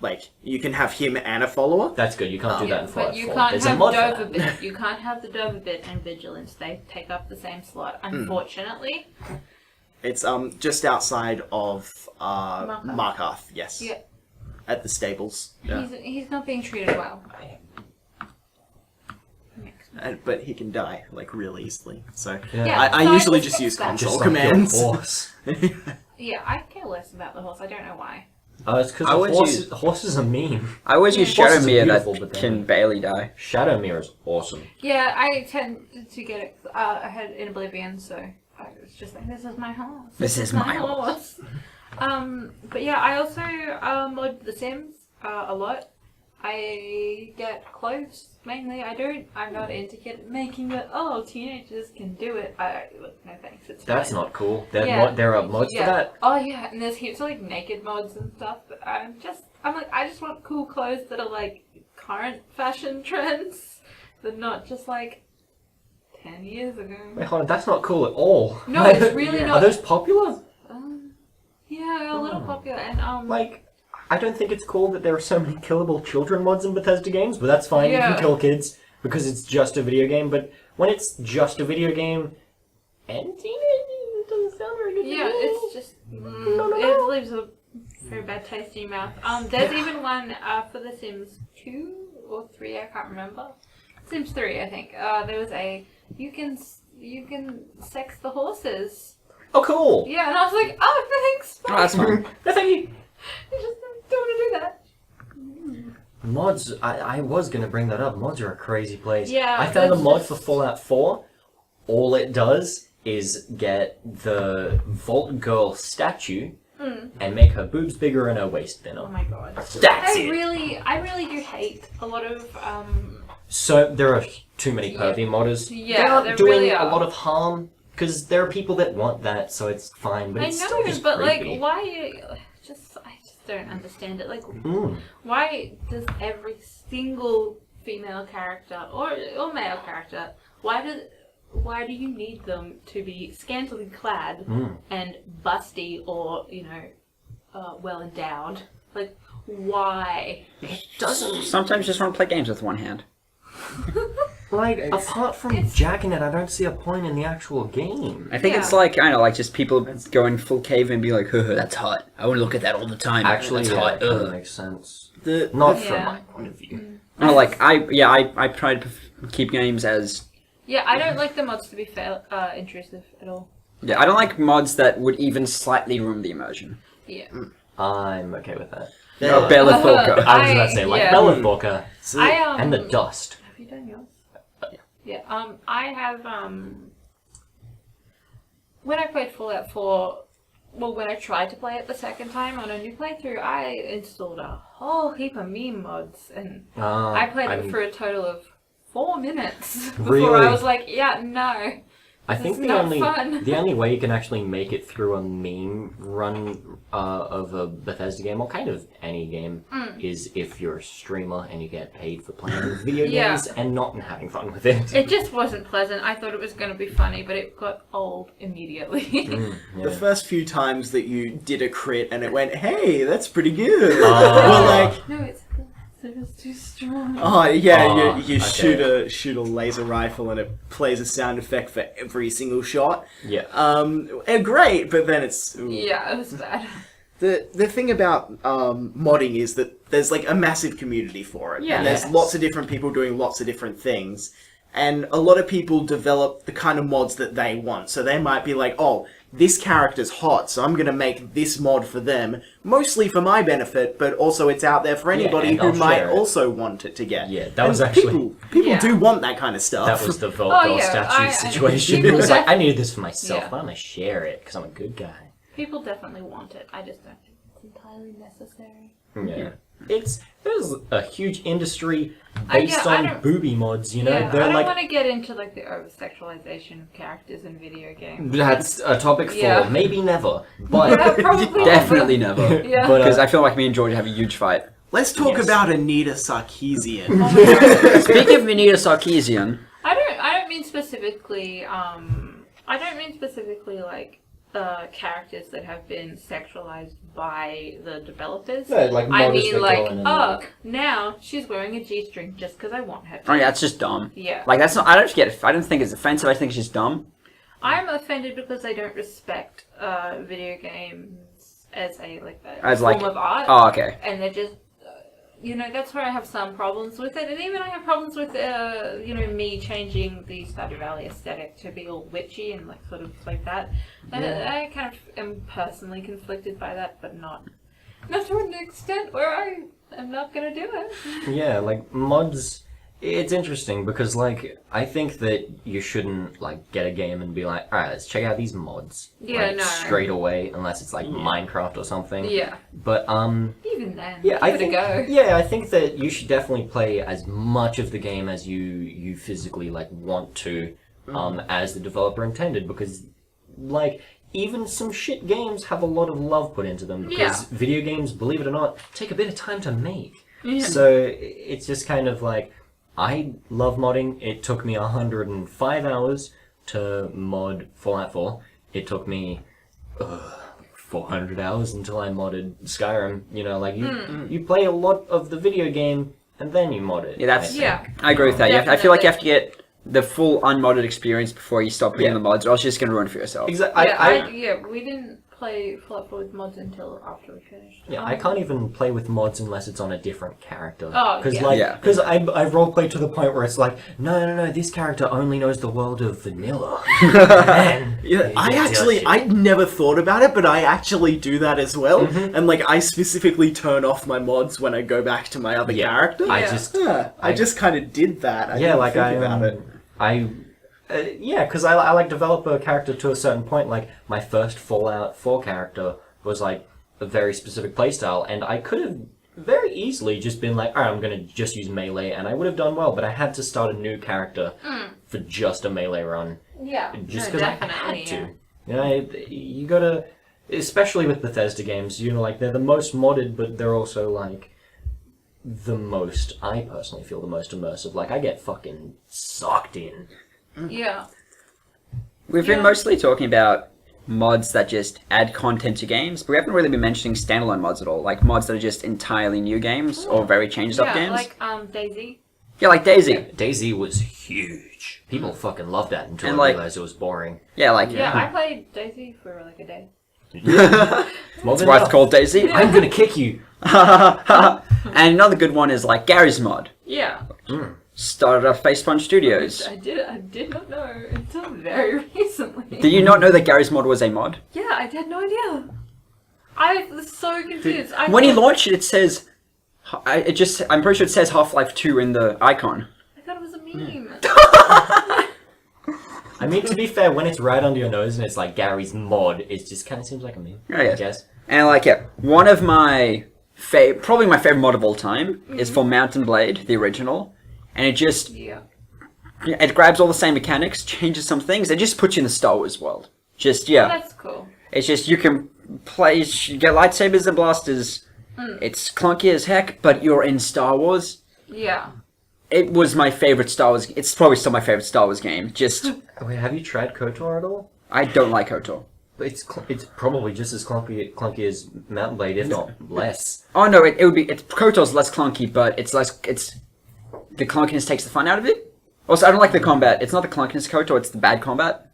like you can have him and a follower. That's good. You can't do that in But Fallout you 4. can't There's a have mod for that. Doverbit. You can't have the Doverbit and Vigilance. They take up the same slot, unfortunately. It's just outside of Markarth. Yes. Yeah. At the stables. Yeah. He's not being treated well. But he can die like real easily. So Yeah. Yeah. I so usually just just use fix that. console Just like your commands. horse. Yeah, I care less about the horse. I don't know why. It's because I always horses are mean. I always use Horses are Shadowmere beautiful, that but can barely die. Shadowmere is awesome. Yeah, I tend to get it ahead in Oblivion, so I was just like, this is my horse. This is my horse. But yeah, I also mod The Sims a lot. I get clothes mainly. I'm not into making it. Oh, teenagers can do it. Look, no thanks. It's That's fine. not cool. Yeah. There are mods for that. Oh yeah, and there's heaps of like naked mods and stuff. But I just want cool clothes that are like current fashion trends. They're not just like 10 years ago. Wait, hold on. That's not cool at all. No, it's really not. Are those popular? Yeah, a little popular and Like, I don't think it's cool that there are so many killable children mods in Bethesda games, but that's fine. You Yeah. can kill kids because it's just a video game. But when it's just a video game and teenagers, it doesn't sound very good. to yeah, me. it's just No. it leaves a very bad taste in your mouth. There's even one for The Sims 2 or 3, I can't remember. Sims 3, I think. There was a you can sex the horses. Oh, cool. Yeah, and I was like, oh, thanks. Oh, that's fine. No, thank you. I just don't want to do that. Mods, I was going to bring that up. Mods are a crazy place. Yeah, I found a that's mod just- for Fallout 4. All it does is get the Vault Girl statue and make her boobs bigger and her waist Oh thinner. my god. That's I it. really do hate a lot of So there are too many pervy modders. Yeah, they aren't there doing really a are. lot of harm because there are people that want that, so it's fine. But I it's know, still just but creepy. like, why? I just don't understand it. Like, why does every single female character or male character, why do you need them to be scantily clad and busty or well endowed? Like, why? Doesn't Sometimes you just want to play games with one hand. like apart from jacking it, I don't see a point in the actual game. I think Yeah. it's like, I don't know, like just people going full cave and be like, that's hot. I want to look at that all the time. Actually, that's yeah, hot. that kind of Ugh. makes sense. The Not Yeah. from my point of view. No, like, I try to keep games as... Yeah, I don't like the mods to be intrusive at all. Yeah, I don't like mods that would even slightly ruin the immersion. Yeah. I'm okay with that. No, Bella Thorca. I was about to say, like yeah. Bella Thorca I and the dust. Have you done yours? Yeah. I have when I played Fallout 4, well, when I tried to play it the second time on a new playthrough, I installed a whole heap of meme mods, and I played it for a total of 4 minutes before Really? I was like, yeah, no. I think It's the not only fun. the only way you can actually make it through a meme run of a Bethesda game or kind of any game is if you're a streamer and you get paid for playing video Yeah. games and not having fun with it. It just wasn't pleasant. I thought it was going to be funny, but it got old immediately. Yeah. The first few times that you did a crit and it went, hey, that's pretty good. Oh. Well, like, No, it's it was too strong. oh yeah, Oh, you okay. shoot a laser rifle and it plays a sound effect for every single shot. Yeah. And great, but then it's Yeah, it was bad. The thing about modding is that there's like a massive community for it. Yeah. And there's Yes. lots of different people doing lots of different things. And a lot of people develop the kind of mods that they want. So they might be like, oh, this character's hot, so I'm going to make this mod for them. Mostly for my benefit, but also it's out there for anybody and who I'll might share it. also want it to get. Yeah, that was actually- People Yeah. do want that kind of stuff. That was the Vault Oh, Girl yeah, statue I- situation. It people was like, def- I needed this for myself, Yeah. but I'm gonna share it because I'm a good guy. People definitely want it. I just don't think it's entirely necessary. Yeah. There's a huge industry based I on don't- booby mods, you know? Yeah, I They're don't like want to get into like the over-sexualization of characters in video games. that's a topic for Yeah. maybe never. But Yeah, probably Definitely never. Yeah. But, Because I feel like me and George have a huge fight. Let's talk Yes. about Anita Sarkeesian. Speaking of Anita Sarkeesian, I don't mean specifically. I don't mean specifically like characters that have been sexualized by the developers. No, like I modders mean that like, go in and oh, like- now she's wearing a G-string just because I want her to. oh yeah, that's just dumb. Yeah. Like that's not. I don't get it. I don't think it's offensive. I think it's just dumb. I'm offended because they don't respect video games as a As form like- of art. Oh okay. And they're just, that's where I have some problems with it. And even I have problems with, me changing the Stardew Valley aesthetic to be all witchy and like sort of like that. And I kind of am personally conflicted by that, but not to an extent where I am not gonna do it. Yeah, like mods. It's interesting because like I think that you shouldn't like get a game and be like, all right, let's check out these mods. Yeah, like, no. straight away, unless it's like Minecraft or something. Yeah. But Even then, yeah, give I it think a go. yeah, I think that you should definitely play as much of the game as you physically like want to, as the developer intended, because like even some shit games have a lot of love put into them because video games, believe it or not, take a bit of time to make. Yeah. So it's just kind of like I love modding. It took me 105 hours to mod Fallout 4. It took me 400 hours until I modded Skyrim. You know, like you play a lot of the video game and then you mod it. Yeah, that's. Yeah. I agree with that. I feel like you have to Definitely. get the full unmodded experience before you start putting Yeah. the mods, or else you're just gonna ruin it for yourself. Exactly. We didn't play Fallout 4 with mods until after we finished. Yeah, I can't even play with mods unless it's on a different character. Oh, Because yeah. like, Yeah. because I've roleplay to the point where it's like, no, this character only knows the world of vanilla. Man, Yeah, I never thought about it, but I actually do that as well. And like, I specifically turn off my mods when I go back to my other character. I Yeah. just I just kind of did that. I didn't like think about it. because I like develop a character to a certain point. Like my first Fallout 4 character was like a very specific playstyle, and I could have very easily just been like, alright, I'm gonna just use melee, and I would have done well. But I had to start a new character for just a melee run, Yeah. just No, because I had definitely, to. yeah. You know, you gotta, especially with Bethesda games. You know, like they're the most modded, but they're also like the most. I personally feel the most immersive. Like I get fucking sucked in. Yeah. We've been Yeah. mostly talking about mods that just add content to games, but we haven't really been mentioning standalone mods at all, like mods that are just entirely new games or very changed up Yeah, games. like Daisy. Yeah, like Daisy. Daisy was huge. People fucking loved that until And, I like- realized it was boring. Yeah, like Yeah, I played Daisy for like a day. More that's than why it's enough. called Daisy. I'm gonna kick you. And another good one is like Gary's mod. Yeah. Started up Facepunch Studios. I did not know until very recently. Did you not know that Gary's mod was a mod? Yeah, I had no idea. I was so confused. When he launched it, it says, I'm pretty sure it says Half-Life 2 in the icon. I thought it was a meme. I mean, to be fair, when it's right under your nose and it's like Gary's mod, it just kind of seems like a meme. Oh, yeah. I guess. And like, yeah, one of my probably my favorite mod of all time is for Mountain Blade, the original, and it just Yeah. it grabs all the same mechanics, changes some things, it just puts you in the Star Wars world. Just That's cool. it's just you can play, you get lightsabers and blasters. It's clunky as heck, but you're in Star Wars. Yeah. It was my favorite Star Wars. It's probably still my favorite Star Wars game. Just Wait, have you tried KOTOR at all? I don't like KOTOR. It's probably just as clunky as Mountain Blade, if not less. Oh no, it would be. KOTOR's less clunky, but it's the clunkiness takes the fun out of it. Also, I don't like the combat. It's not the clunkiness of KOTOR, it's the bad combat.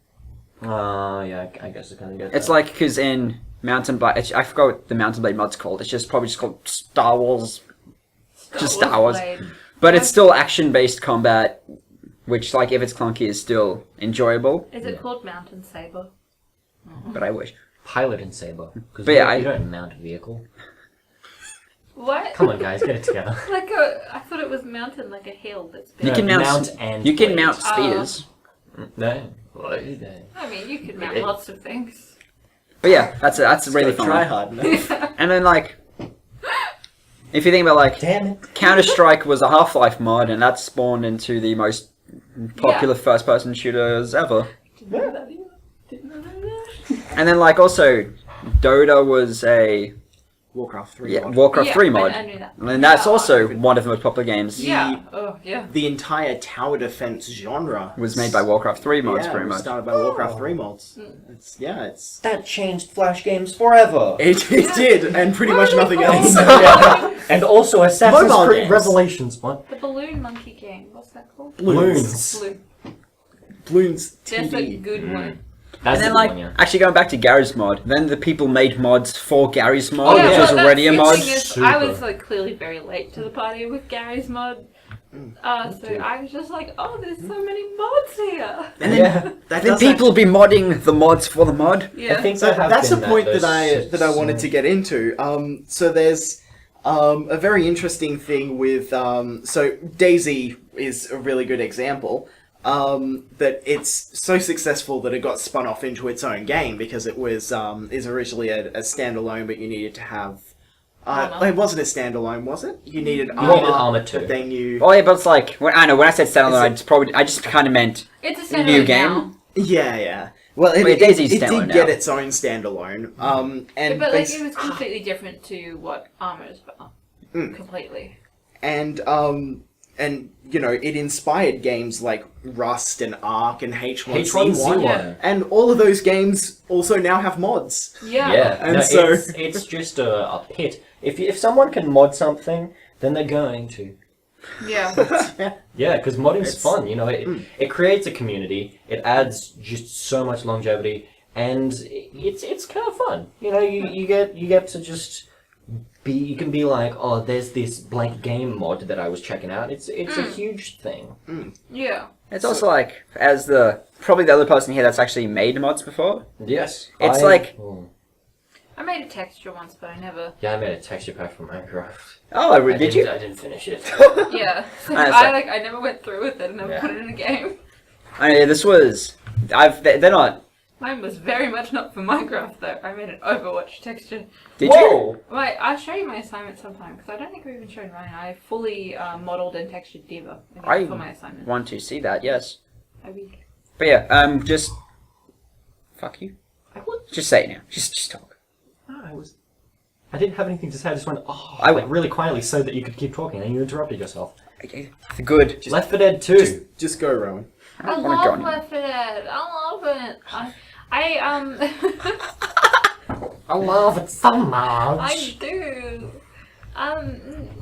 Yeah, I guess I kind of get It's that. like, because in Mountain Blade, I forgot what the Mountain Blade mod's called. It's just probably just called Star Wars. Just Star Wars. Blade. But it's still action-based combat, which, like, if it's clunky, is still enjoyable. Is it called Mountain Saber? But I wish. Pilot and Saber. Because But yeah, you don't mount a vehicle. What? Come on, guys, get it together. I thought it was mountain, like a hill that's big. You can mount and You can blade. mount spears. No. I mean, you could mount lots of things. But yeah, that's a really fun Try one. hard enough. And then, like, if you think about, like, Damn it. Counter-Strike was a Half-Life mod, and that spawned into the most popular first-person shooters ever. Didn't know that either. Didn't know that. And then, like, also, Dota was a Warcraft 3. mod. Warcraft 3 Yeah, mod. I knew that. And that's Yeah. also one of the most popular games. Yeah. Oh, yeah. The entire tower defense genre Was made by Warcraft 3 mods, yeah, pretty it was much. started by Warcraft 3 mods. It's That changed Flash games forever. it did, and pretty much nothing else. And also Assassin's Mobile Creed games. Revelations. What? The balloon monkey game. What's that called? Balloons. Blue. Bloons That's a TD. good one. That's And then, the like, one, yeah. actually going back to Gary's mod, then the people made mods for Gary's mod, Yeah, which was well, already a that's mod. the thing is, I was like clearly very late to the party with Gary's mod, So I was just like, oh, there's so many mods here. And then that Then does people be modding the mods for the mod. Yeah. I think So there have that's a been point those that I wanted sorts- to get into. So there's a very interesting thing with so DayZ is a really good example. That it's so successful that it got spun off into its own game because it was is originally a standalone, but you needed to have. Armor. It wasn't a standalone, was it? You needed You armor. needed armor too. But then you. Oh yeah, but it's like when I said standalone, I just kind of meant It's a standalone New game? now. Yeah. Well, it, Wait, it, DayZ's it standalone did get now. its own standalone. And But like, basi- it was completely different to what Armor is about. Completely. and you know, it inspired games like Rust and Ark and H1Z1. H1Z1. Yeah. And all of those games also now have mods. Yeah. Yeah, And no, so- it's just a pit. If someone can mod something, then they're going to. Yeah. Yeah, because modding's It's- fun. You know, it creates a community. It adds just so much longevity, and it's kind of fun. You know, you get to just be. You can be like, oh, there's this blank game mod that I was checking out. It's a huge thing. Yeah. it's also like as probably the other person here that's actually made mods before. Yes, It's like- I made a texture once, but I never. Yeah, I made a texture pack for Minecraft. Oh, did you? I didn't finish it. Yeah. Nice. I never went through with it and never Yeah. put it in a game. I mean, this was. They're not. Mine was very much not for Minecraft though. I made an Overwatch texture. Did you? Wait, I'll show you my assignment sometime because I don't think we've even shown mine. I fully modeled and textured Diva for my assignment. Want to see that? Yes. I mean, But yeah, just. Fuck you. I would. Just say it now. Just talk. No, I didn't have anything to say. I just went, I- like really quietly so that you could keep talking, and you interrupted yourself. Okay. Good. Left 4 Dead 2. Just go, Rowan. I don't wanna go love anymore. Left 4 Dead. I love it. I I love it so I much. do.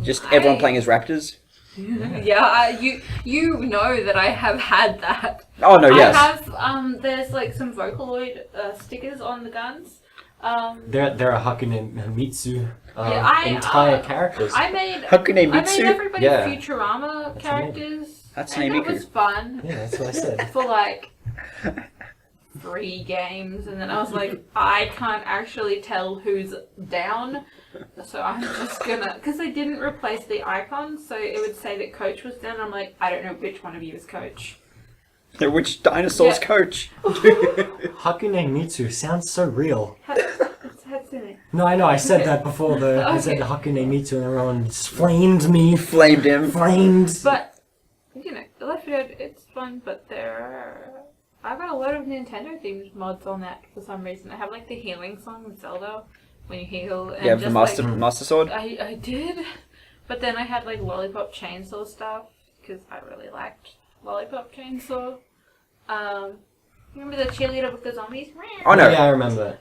Just everyone playing as raptors. Yeah, you know that I have had that. Oh no, yes. I have there's like some Vocaloid stickers on the guns. There are Hakune and Mitsu I characters. I made Hakune I Mitsu? made everybody Yeah. Futurama That's characters. That's and Naimiku. it was fun Yeah, that's what I said. for like 3 games, and then I was like, I can't actually tell who's down, so I'm just gonna, because they didn't replace the icon, so it would say that Coach was down. I'm like, I don't know which one of you is Coach. Which dinosaur's Yeah. coach? Hakune Mitsu sounds so real. It's Hatsune. No, I know. I said that before. I said Okay. Hakune Mitsu, and everyone flamed me. Flamed him. Flamed. But you know, the Left 4 Dead, it's fun, but I've got a lot of Nintendo themed mods on that for some reason. I have like the healing song in Zelda when you heal. And Yeah, just, the master like, master sword. I did, but then I had like Lollipop Chainsaw stuff because I really liked Lollipop Chainsaw. Remember the cheerleader with the zombies? Oh no. Yeah, I remember.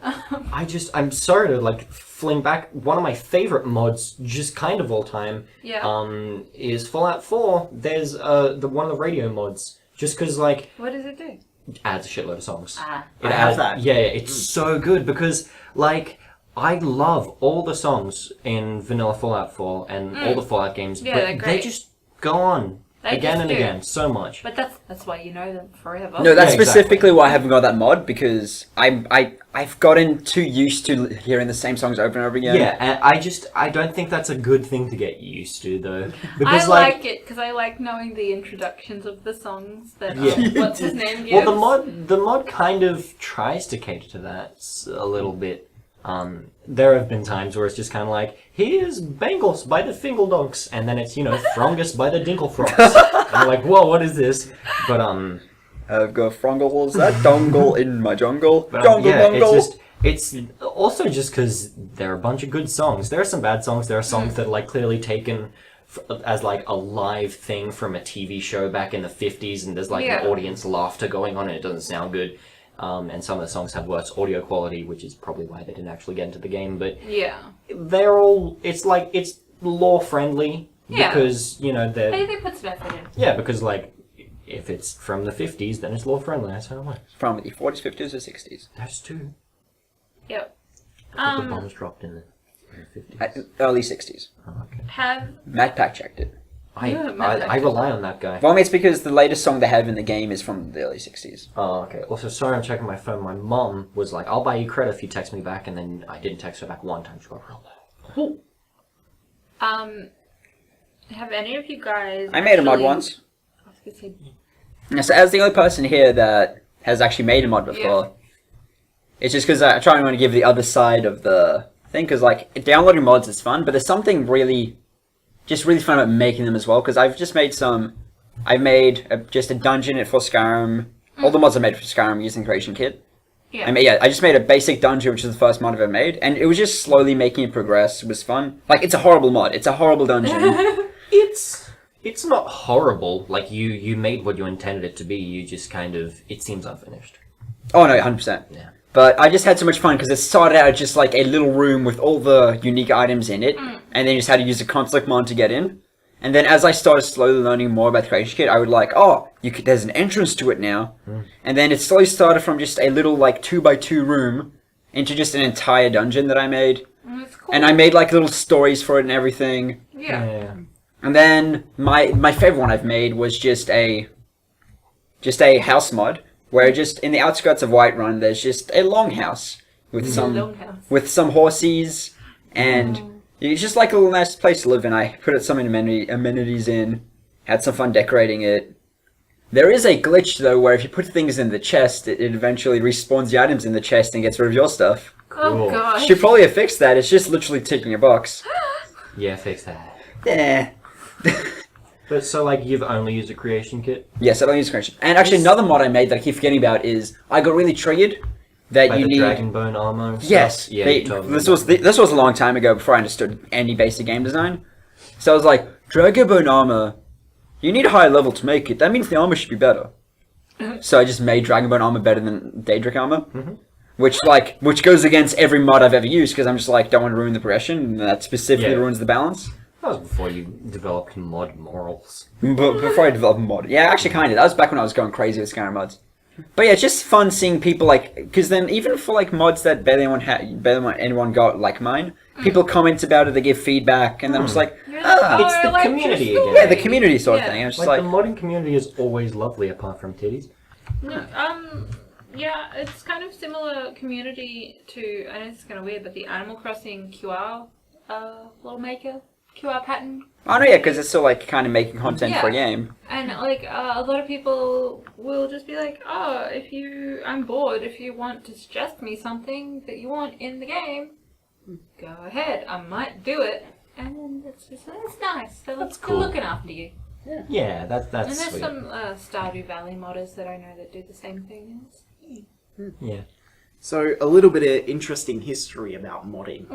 I'm sorry to like fling back. One of my favorite mods, just kind of all time, Yeah. is Fallout 4. There's one of the radio mods. Just because like What does it do? adds a shitload of songs. Ah. It I have adds, that. Yeah, it's so good because like I love all the songs in vanilla Fallout 4 and all the Fallout games, Yeah, but they're they great. just go on They again just and do. again so much. But that's why you know them forever. No, that's Yeah, exactly. specifically why I haven't got that mod because I've gotten too used to hearing the same songs over and over again. Yeah, and I don't think that's a good thing to get used to though, I because like it because I like knowing the introductions of the songs that Yeah. what's his name gives. well, the mod kind of tries to cater to that a little bit. There have been times where it's just kind of like, here's Bangles by the Fingaldogs, and then it's, Frongus by the Dinklefrogs. And I'm like, whoa, what is this? But, I've got frongles, that dongle in my jungle. but Dongle yeah, dongle. it's also just because there are a bunch of good songs. There are some bad songs. There are songs that are, like, clearly taken as, like, a live thing from a TV show back in the 50s, and there's, like, Yeah. an audience laughter going on, and it doesn't sound good. And some of the songs have worse audio quality, which is probably why they didn't actually get into the game. But Yeah. they're all, it's lore friendly. Yeah. Because, they're, They put some effort in. yeah, because, like, if it's from the 50s, then it's lore friendly. That's how it works. From the 40s, 50s, or 60s? That's true. Yep. I think the bombs dropped in the 50s. Early 60s. Oh, okay. Have Matt Pack checked it. I rely on that guy. Well, I mean, it's because the latest song they have in the game is from the early 60s. Oh, okay. Also, sorry, I'm checking my phone. My mom was like, "I'll buy you credit if you text me back," and then I didn't text her back one time. She got real mad. Have any of you guys? I made a mod actually- once. I was gonna say, Yeah, so as the only person here that has actually made a mod before, it's just because I try and want to give the other side of the thing, because like downloading mods is fun, but there's something really fun about making them as well. Because I've just made just a dungeon for Skyrim. All the mods I made for Skyrim using Creation Kit. yeah. I just made a basic dungeon, which is the first mod I've ever made, and it was just slowly making it progress. It was fun. Like, it's a horrible mod. It's a horrible dungeon. It's not horrible. Like you made what you intended it to be. You just kind of it seems unfinished. Oh no, 100%. Yeah. But I just had so much fun because it started out just like a little room with all the unique items in it, and then you just had to use a conflict mod to get in. And then as I started slowly learning more about the Creation Kit, I would like, there's an entrance to it now. And then it slowly started from just a little like 2x2 room into just an entire dungeon that I made. That's cool. And I made like little stories for it and everything. Yeah. And then my favorite one I've made was just a house mod where just in the outskirts of Whiterun there's just a longhouse with some horses, and it's just like a little nice place to live in. I put some amenities in, had some fun decorating it. There is a glitch though where if you put things in the chest, it eventually respawns the items in the chest and gets rid of your stuff. Oh gosh. Should probably have fixed that. It's just literally ticking a box. Yeah, fix that. Yeah. But so like you've only used a creation kit? Yes, I don't use Creation. And actually, another mod I made that I keep forgetting about is I got really triggered that Like you the need. dragon bone armor? Stuff? Yes, Yeah. they- you told me this about was a long time ago before I understood any basic game design. So I was like, dragon bone armor. You need a higher level to make it. That means the armor should be better. So I just made dragon bone armor better than Daedric armor. Which goes against every mod I've ever used because I'm just like don't want to ruin the progression, and that specifically Yeah. ruins the balance. That was before you developed mod morals. But before I developed a mod, yeah, actually kind of. That was back when I was going crazy with Skyrim mods. But yeah, it's just fun seeing people like, because then even for like mods that barely anyone got like mine, people comment about it, they give feedback, and then I'm just like, You're like, It's I the like community your again. yeah, the community sort of Yeah. thing. I'm just Like, like, the modding community is always lovely apart from titties. No, yeah, it's kind of similar community to, I know this is kind of weird, but the Animal Crossing QR little maker, QR pattern. oh no, yeah, because it's still like kind of making content for a Yeah. game. And like a lot of people will just be like, oh, I'm bored, if you want to suggest me something that you want in the game, go ahead, I might do it. And then it's nice. So That's they're cool. looking after you. Yeah, that's And there's sweet. some Stardew Valley modders that I know that do the same thing. Yeah. So, a little bit of interesting history about modding.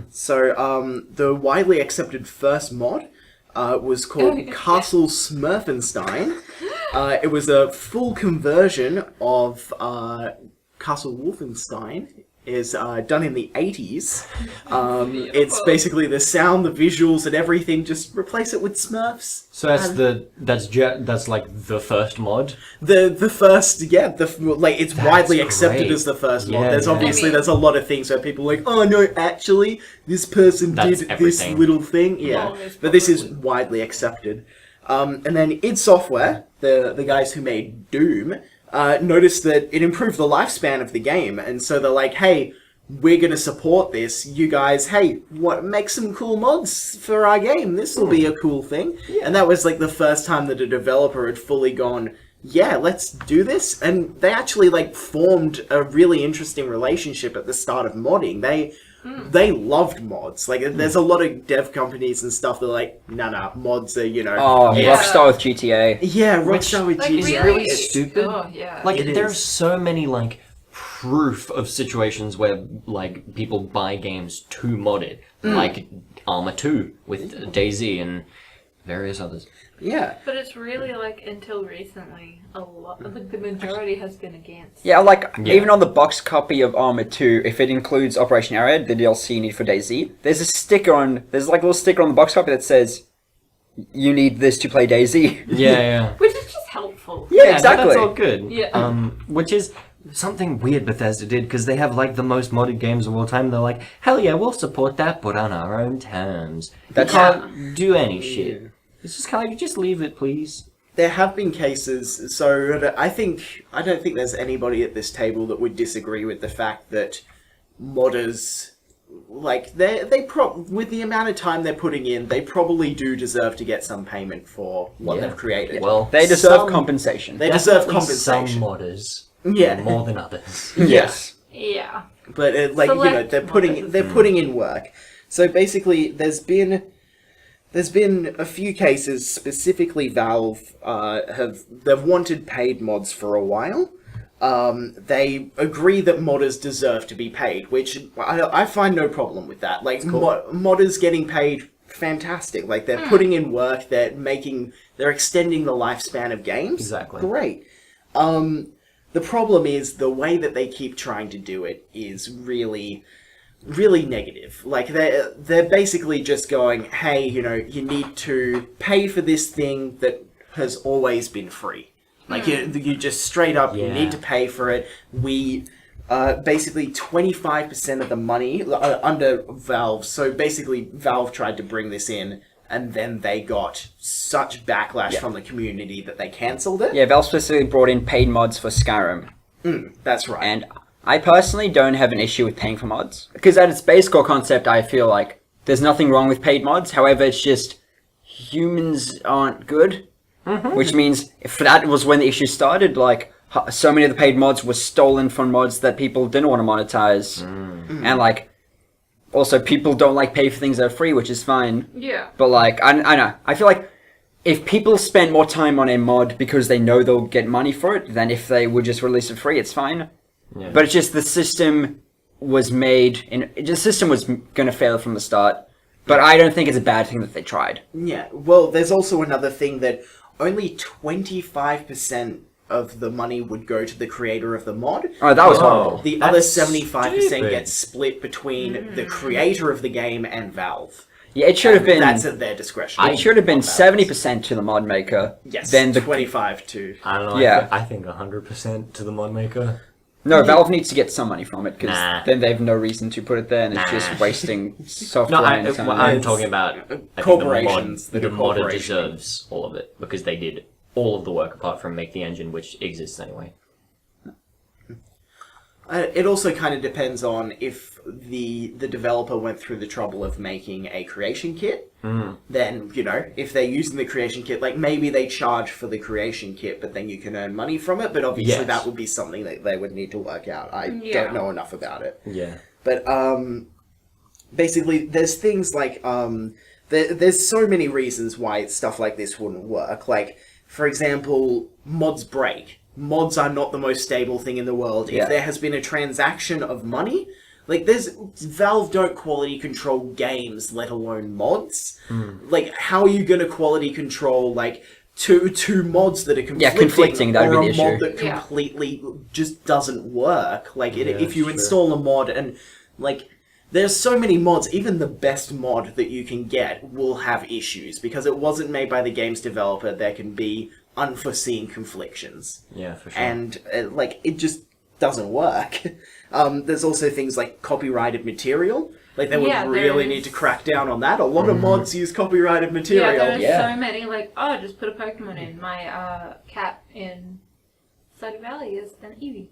So, the widely accepted first mod was called Castle Smurfenstein. It was a full conversion of Castle Wolfenstein. Is done in the 80s. It's basically the sound, the visuals, and everything. Just replace it with Smurfs. So that's like the first mod. The first, yeah, it's That's widely accepted great. as the first Yeah, mod. There's yeah. obviously there's a lot of things where people are like, oh no, actually, this person That's did everything. this little thing, yeah. Well, it's But this is probably- widely accepted. And then id Software, the guys who made Doom, noticed that it improved the lifespan of the game, and so they're like, hey, we're gonna support this. You guys, hey, make some cool mods for our game. This will be a cool thing. And that was like the first time that a developer had fully gone, yeah, let's do this. And they actually like formed a really interesting relationship at the start of modding. They loved mods. Like, there's a lot of dev companies and stuff that are like, nah, mods are, oh, Yeah. Rockstar with GTA. Yeah, Rockstar with Like, GTA. really stupid. Oh, yeah. Like It there's is. so many like proof of situations where like people buy games to mod it, like Arma 2 with DayZ and various others. Yeah. But it's really like until recently, a lot, like the majority has been against. Yeah, like, Yeah. even on the box copy of Arma 2, if it includes Operation Arrowhead, the DLC you need for DayZ, there's like a little sticker on the box copy that says, you need this to play DayZ. Yeah. Which is just helpful. Yeah, no, exactly. That's all good. Yeah. Which is something weird Bethesda did because they have like the most modded games of all time. They're like, hell yeah, we'll support that, but on our own terms. That's- You can't do any shit. It's just kind of like, just leave it, please. There have been cases, so I don't think there's anybody at this table that would disagree with the fact that modders, like, with the amount of time they're putting in, they probably do deserve to get some payment for what Yeah. they've created. Well, They deserve Some- compensation. They deserve Definitely compensation. Some modders. Yeah. More than others. Yes. Yeah. But Select they're modders. putting in work. So basically, there's been a few cases, specifically Valve they've wanted paid mods for a while. They agree that modders deserve to be paid, which I find no problem with that. Like, modders getting paid, fantastic. Like, they're putting in work, they're extending the lifespan of games. Exactly. Great. The problem is the way that they keep trying to do it is really, really negative. Like, they're basically just going, hey, you need to pay for this thing that has always been free. Like, you just straight up, you need to pay for it. We, basically 25% of the money under Valve. So basically, Valve tried to bring this in, and then they got such backlash from the community that they cancelled it. Yeah, Valve specifically brought in paid mods for Skyrim. That's right. And I personally don't have an issue with paying for mods. Because at its base core concept, I feel like there's nothing wrong with paid mods. However, it's just humans aren't good. Which means if that was when the issue started, like, so many of the paid mods were stolen from mods that people didn't want to monetize. And, like, also people don't like pay for things that are free, which is fine. Yeah. But, like, I know. I feel like if people spend more time on a mod because they know they'll get money for it than if they would just release it free, it's fine. Yeah. But it's just the system was made... the system was going to fail from the start. But I don't think it's a bad thing that they tried. Yeah, well, there's also another thing that only 25% of the money would go to the creator of the mod. Oh, that was horrible. The other That's 75% stupid. gets split between the creator of the game and Valve. Yeah, it should have been... That's at their discretion. It should have been 70% to the mod maker. Yes, Then the 25 to... I don't know. Yeah. I think 100% to the mod maker. No, Valve needs to get some money from it because Nah. then they have no reason to put it there, and it's just Nah. wasting software No, and time. I'm talking about I think corporations that The are modder corporations. deserves all of it because they did all of the work apart from make the engine, which exists anyway. It also kind of depends on if the developer went through the trouble of making a creation kit. Then, if they're using the creation kit, like, maybe they charge for the creation kit, but then you can earn money from it. But obviously Yes. that would be something that they would need to work out. I Yeah. don't know enough about it. Yeah. But basically, there's things like there's so many reasons why stuff like this wouldn't work. Like, for example, mods break. Mods are not the most stable thing in the world. Yeah. If there has been a transaction of money, like, Valve don't quality control games, let alone mods. Like, how are you going to quality control, like, two mods that are conflicting, that would or be a the mod issue. that completely just doesn't work? Like, if you sure. install a mod and, like, there's so many mods, even the best mod that you can get will have issues because it wasn't made by the game's developer. There can be unforeseen conflictions. Yeah, for sure. And, it just doesn't work. There's also things like copyrighted material. Like, they would Yeah, really there's- need to crack down on that. A lot of mods use copyrighted Yeah, material. there's Yeah. so many, like, just put a Pokemon in. My cat in Stardew Valley is an Eevee.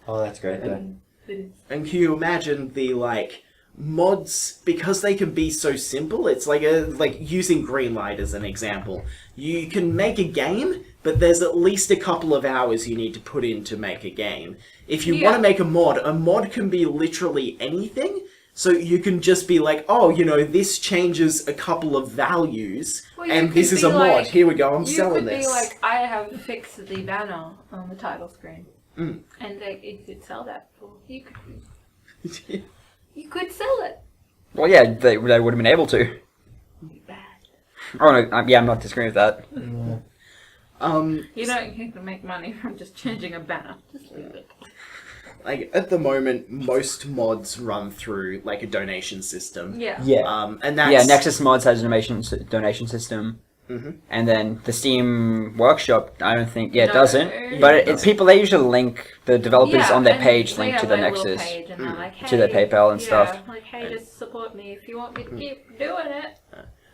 Oh, that's great. It is. And can you imagine the, mods, because they can be so simple, it's like using Greenlight as an example. You can make a game, but there's at least a couple of hours you need to put in to make a game. If you want to make a mod can be literally anything. So you can just be like, this changes a couple of values, Well, you and could this is be a mod. like- Here we go, I'm You selling could this. be like, I have fixed the banner on the title screen. And you could sell that for... You could sell it. Well, yeah, they would have been able to. It'd be bad. Oh, no, I'm not disagreeing with that. You can make money from just changing a banner. Just leave it. Like, at the moment, most mods run through, like, a donation system. Yeah. And that's... Yeah, Nexus Mods has a donation system. And then the Steam Workshop, I don't think... Yeah, it No. doesn't. Yeah, But it people, they usually link the developers on their and page, they link to have the their little Nexus. page and they're like, to their hey, PayPal and stuff. Like, hey, just support me if you want me to keep doing it.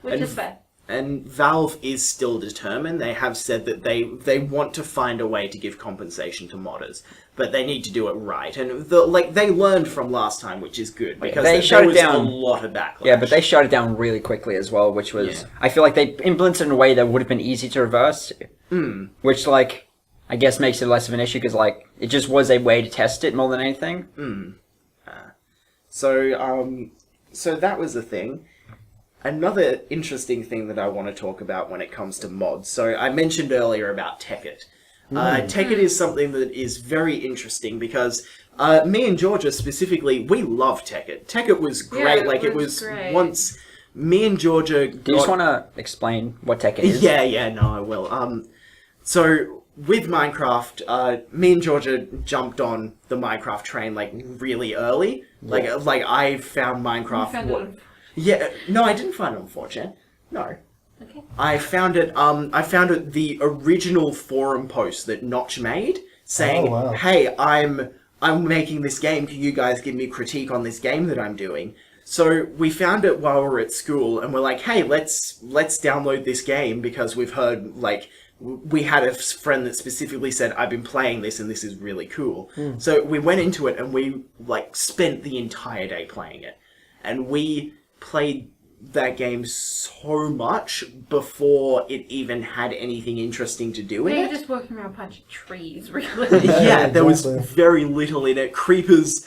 Which And is fair. And Valve is still determined. They have said that they want to find a way to give compensation to modders, but they need to do it right. And they learned from last time, which is good, because there was a lot of backlash. Yeah, but they shut it down really quickly as well, which was... Yeah. I feel like they implemented it in a way that would have been easy to reverse, which, like, I guess makes it less of an issue, because, like, it just was a way to test it more than anything. So that was the thing. Another interesting thing that I want to talk about when it comes to mods. So I mentioned earlier about Tekkit. Tekkit is something that is very interesting because me and Georgia specifically, we love Tekkit. Tekkit was great. Yeah, it was great. Once me and Georgia... Do you just want to explain what Tekkit is? Yeah, no, I will. So with Minecraft, me and Georgia jumped on the Minecraft train like really early. Yeah. Like I found Minecraft... Yeah, no, I didn't find it on 4chan. No. Okay. I found it the original forum post that Notch made saying, "Hey, I'm making this game. Can you guys give me critique on this game that I'm doing?" So we found it while we were at school, and we're like, "Hey, let's download this game because we've heard we had a friend that specifically said, I've been playing this and this is really cool." So we went into it and we spent the entire day playing it, and we played that game so much before it even had anything interesting to do with They it. were just walking around punching trees, really. Yeah, there was very little in it. Creepers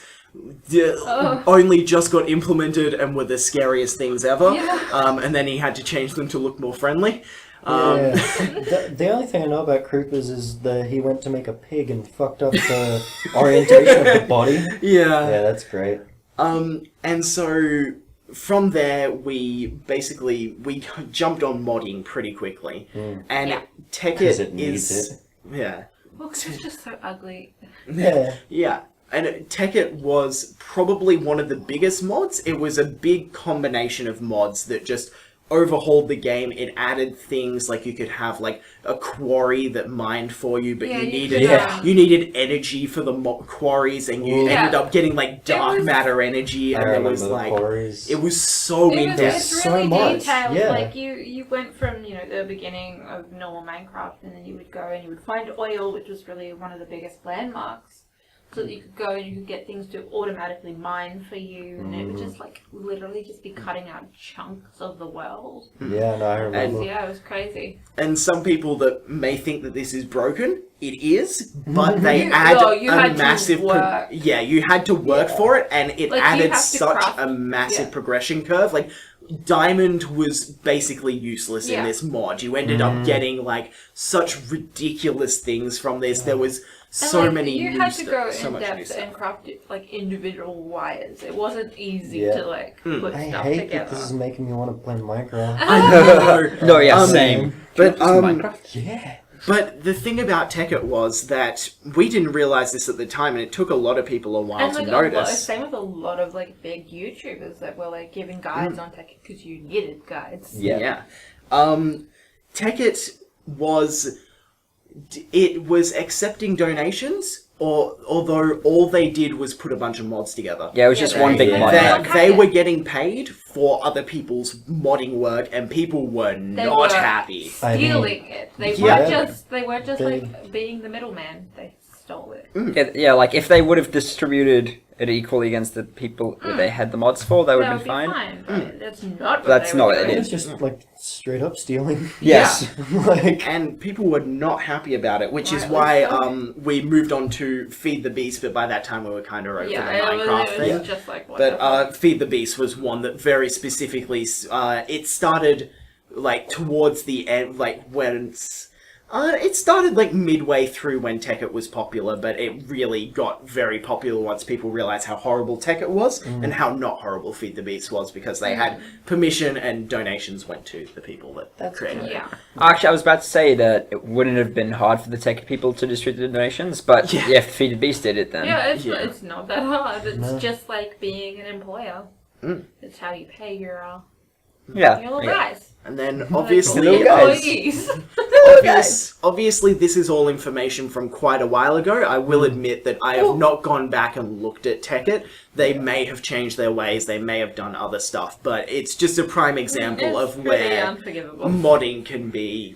only just got implemented and were the scariest things ever. Yeah. And then he had to change them to look more friendly. The only thing I know about Creepers is that he went to make a pig and fucked up the orientation of the body. Yeah. Yeah, that's great. And so from there, we jumped on modding pretty quickly. And Tekkit is... Yeah. Well, 'cause it's just so ugly. Yeah. Yeah. And Tekkit was probably one of the biggest mods. It was a big combination of mods that just overhauled the game. It added things like you could have a quarry that mined for you, but you needed energy for the quarries, and you ended up getting dark matter energy, and there was quarries. it was so in depth. It's really so much. detailed. Yeah. You went from the beginning of normal Minecraft, and then you would go and you would find oil, which was really one of the biggest landmarks. So that you could go and you could get things to automatically mine for you, and it would just literally just be cutting out chunks of the world. Yeah, no, I remember. Yeah, it was crazy. And some people that may think that this is broken, it is, but they add a massive... you had to work for it, and it added such a massive progression curve. Diamond was basically useless in this mod. You ended up getting such ridiculous things from this. There was so many. You had to go in depth and craft individual wires. It wasn't easy to put I stuff hate together. that this is making me want to play Minecraft. I know. No, yeah, same. But Minecraft? Yeah. But the thing about Tekkit was that we didn't realize this at the time, and it took a lot of people a while to notice. Same with a lot of big YouTubers that were giving guides on Tekkit because you needed guides. Yeah. Tekkit was accepting donations, although all they did was put a bunch of mods together. Yeah, it was just one big mod. They were getting paid for other people's modding work, and people were not happy. Stealing it. They weren't just being the middleman. They stole it. Yeah, if they would have distributed it equally against the people that they had the mods for, they would have been fine. But that's not That's not what it It's is. just straight up stealing. Yes. And people were not happy about it, which is why we moved on to Feed the Beast, but by that time we were kind of over the Minecraft thing. It was just whatever. But Feed the Beast was one that very specifically, it started towards the end, when it started midway through when Tekkit was popular, but it really got very popular once people realized how horrible Tekkit was and how not horrible Feed the Beast was, because they had permission and donations went to the people that created it. Yeah. Actually, I was about to say that it wouldn't have been hard for the Tekkit people to distribute the donations, but if Feed the Beast did it, then... Yeah, it's not that hard. It's just like being an employer. It's how you pay your little guys. And then obviously... Little guys. Employees. Obviously, this is all information from quite a while ago. I will admit that I have not gone back and looked at Tekkit. They may have changed their ways. They may have done other stuff, but it's just a prime example It's of pretty where unforgivable. modding can be,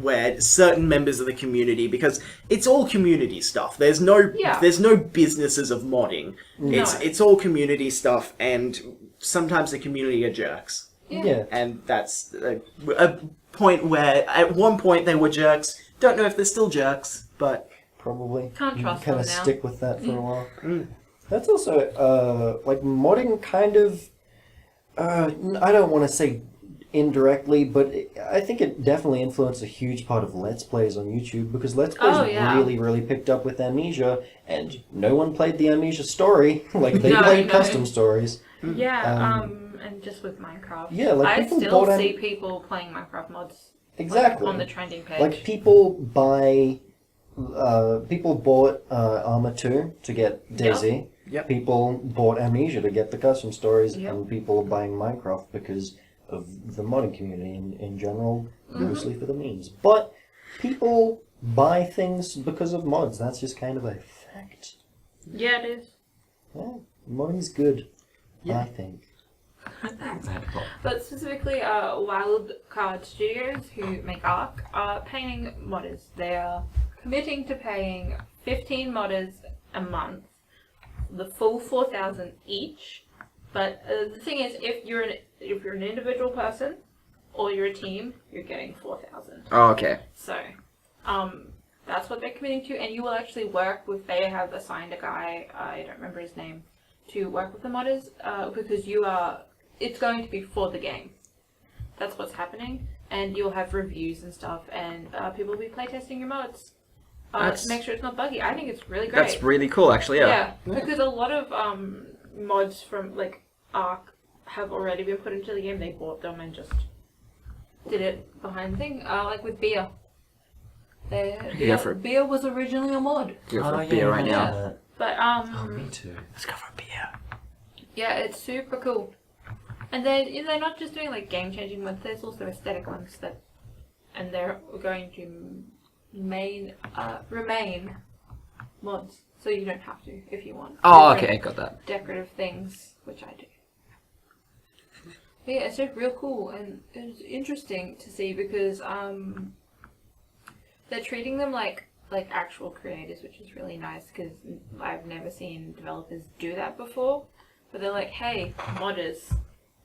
where certain members of the community, because it's all community stuff. There's no businesses of modding. It's all community stuff, and sometimes the community are jerks. Yeah. And that's a point where, at one point, they were jerks. Don't know if they're still jerks, but... Probably. Can't trust kind them of now. stick with that for a while. That's also, like, modding kind of... I don't want to say indirectly, but I think it definitely influenced a huge part of Let's Plays on YouTube, because Let's Plays really, really picked up with Amnesia, and no one played the Amnesia story. Like, they played custom stories. Yeah, and just with Minecraft. Yeah, like, I people still bought see people playing Minecraft mods. Exactly. Like, on the trending page. Like, people bought Arma 2 to get Daisy. Yep. People bought Amnesia to get the custom stories, Yep. and people are buying Minecraft because of the modding community in general, mostly for the memes. But people buy things because of mods. That's just kind of a fact. Yeah, it is. Yeah, modding's good, I think. But specifically, Wildcard Studios, who make Ark, are paying modders. They are committing to paying 15 modders a month, the full 4,000 each. But the thing is, if you're an individual person or you're a team, you're getting 4,000. Oh, okay. So, that's what they're committing to, and you will actually work with. They have assigned a guy, I don't remember his name, to work with the modders, because it's going to be for the game. That's what's happening, and you'll have reviews and stuff, and people will be playtesting your mods to make sure it's not buggy. I think it's really great. That's really cool, actually. Yeah. Because a lot of mods from like Ark have already been put into the game. They bought them and just did it behind the thing, like with beer. Beer was originally a mod. Go for a beer right now. But me too. Let's go for a beer. yeah, it's super cool. And then they're not just doing like game-changing ones. There's also aesthetic ones and they're going to remain mods, so you don't have to if you want. Oh, Different okay, got that. Decorative things, which I do. But yeah, it's just real cool, and it's interesting to see because they're treating them like actual creators, which is really nice because I've never seen developers do that before. But they're like, hey, modders,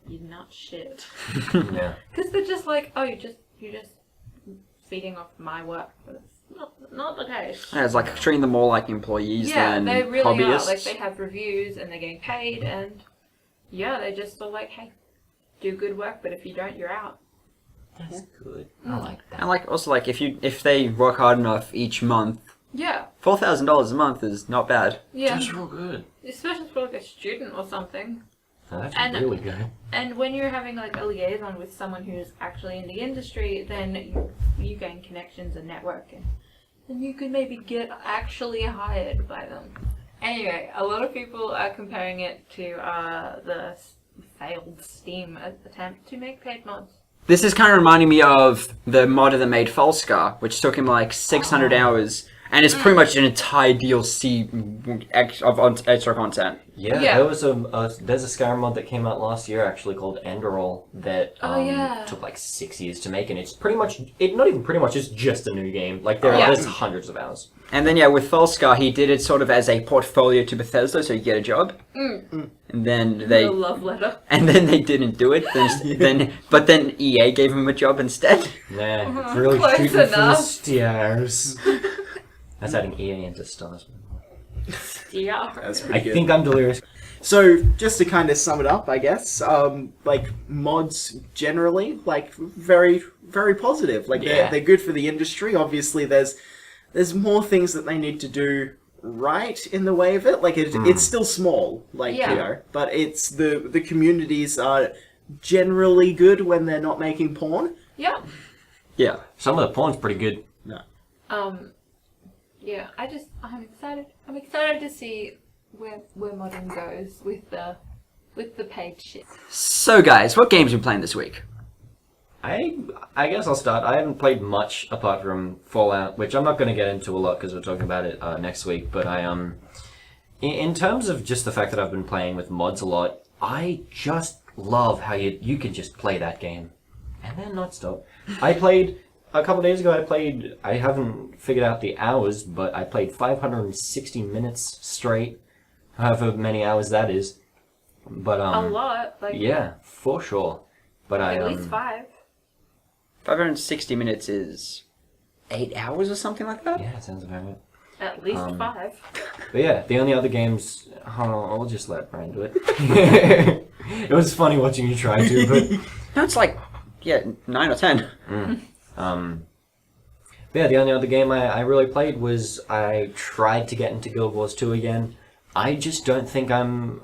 you're not shit. Yeah. Because they're just like, oh, you're just feeding off my work. But it's not the case. Yeah, it's like treating them more like employees than they really hobbyists. are. Like, they have reviews and they're getting paid, and yeah, they just are like, hey, do good work, but if you don't, you're out. That's good. I like that. And like also like if they work hard enough each month, Yeah. $4,000 a month is not bad. Yeah. That's real good. Especially for like a student or something. That's And- really good. And when you're having like a liaison with someone who's actually in the industry, then you gain connections and networking. And you could maybe get actually hired by them. Anyway, a lot of people are comparing it to the failed Steam attempt to make paid mods. This is kind of reminding me of the modder that made Falscar, which took him like 600 hours, and it's pretty much an entire DLC of extra content. Yeah, Yeah. there was there's a Skyrim mod that came out last year actually called Enderall that took like 6 years to make, and it's pretty much it's just a new game. Like there's hundreds of hours. And then with Falscar, he did it sort of as a portfolio to Bethesda, so you get a job. And then A love letter. and then they didn't do it. But then EA gave him a job instead. Nah, it's really Close shooting for the enough. stars. That's adding EA into stars. Yeah. That's I pretty good. think I'm delirious. So, just to kind of sum it up, I guess, like, mods generally, like, very, very positive. Like, they're good for the industry. Obviously, there's more things that they need to do right in the way of it. Like, it's still small, like, but it's, the communities are generally good when they're not making porn. Yeah. Yeah. Some of the porn's pretty good. Yeah, I'm excited. I'm excited to see where modern goes with the paid shit. So guys, what games are we playing this week? I guess I'll start. I haven't played much apart from Fallout, which I'm not going to get into a lot because we're talking about it next week. But in terms of just the fact that I've been playing with mods a lot, I just love how you can just play that game and then not stop. I played a couple days ago. I haven't figured out the hours, but I played 560 minutes straight, however many hours that is. But A lot. Like, yeah, for sure. But at least 5. 560 minutes is 8 hours or something like that? Yeah, it sounds about right. At least 5. But yeah, the only other games... I'll just let Brian do it. It was funny watching you try to, but... No, it's like, 9 or 10. But yeah, the only other game I really played was I tried to get into Guild Wars 2 again. I just don't think I'm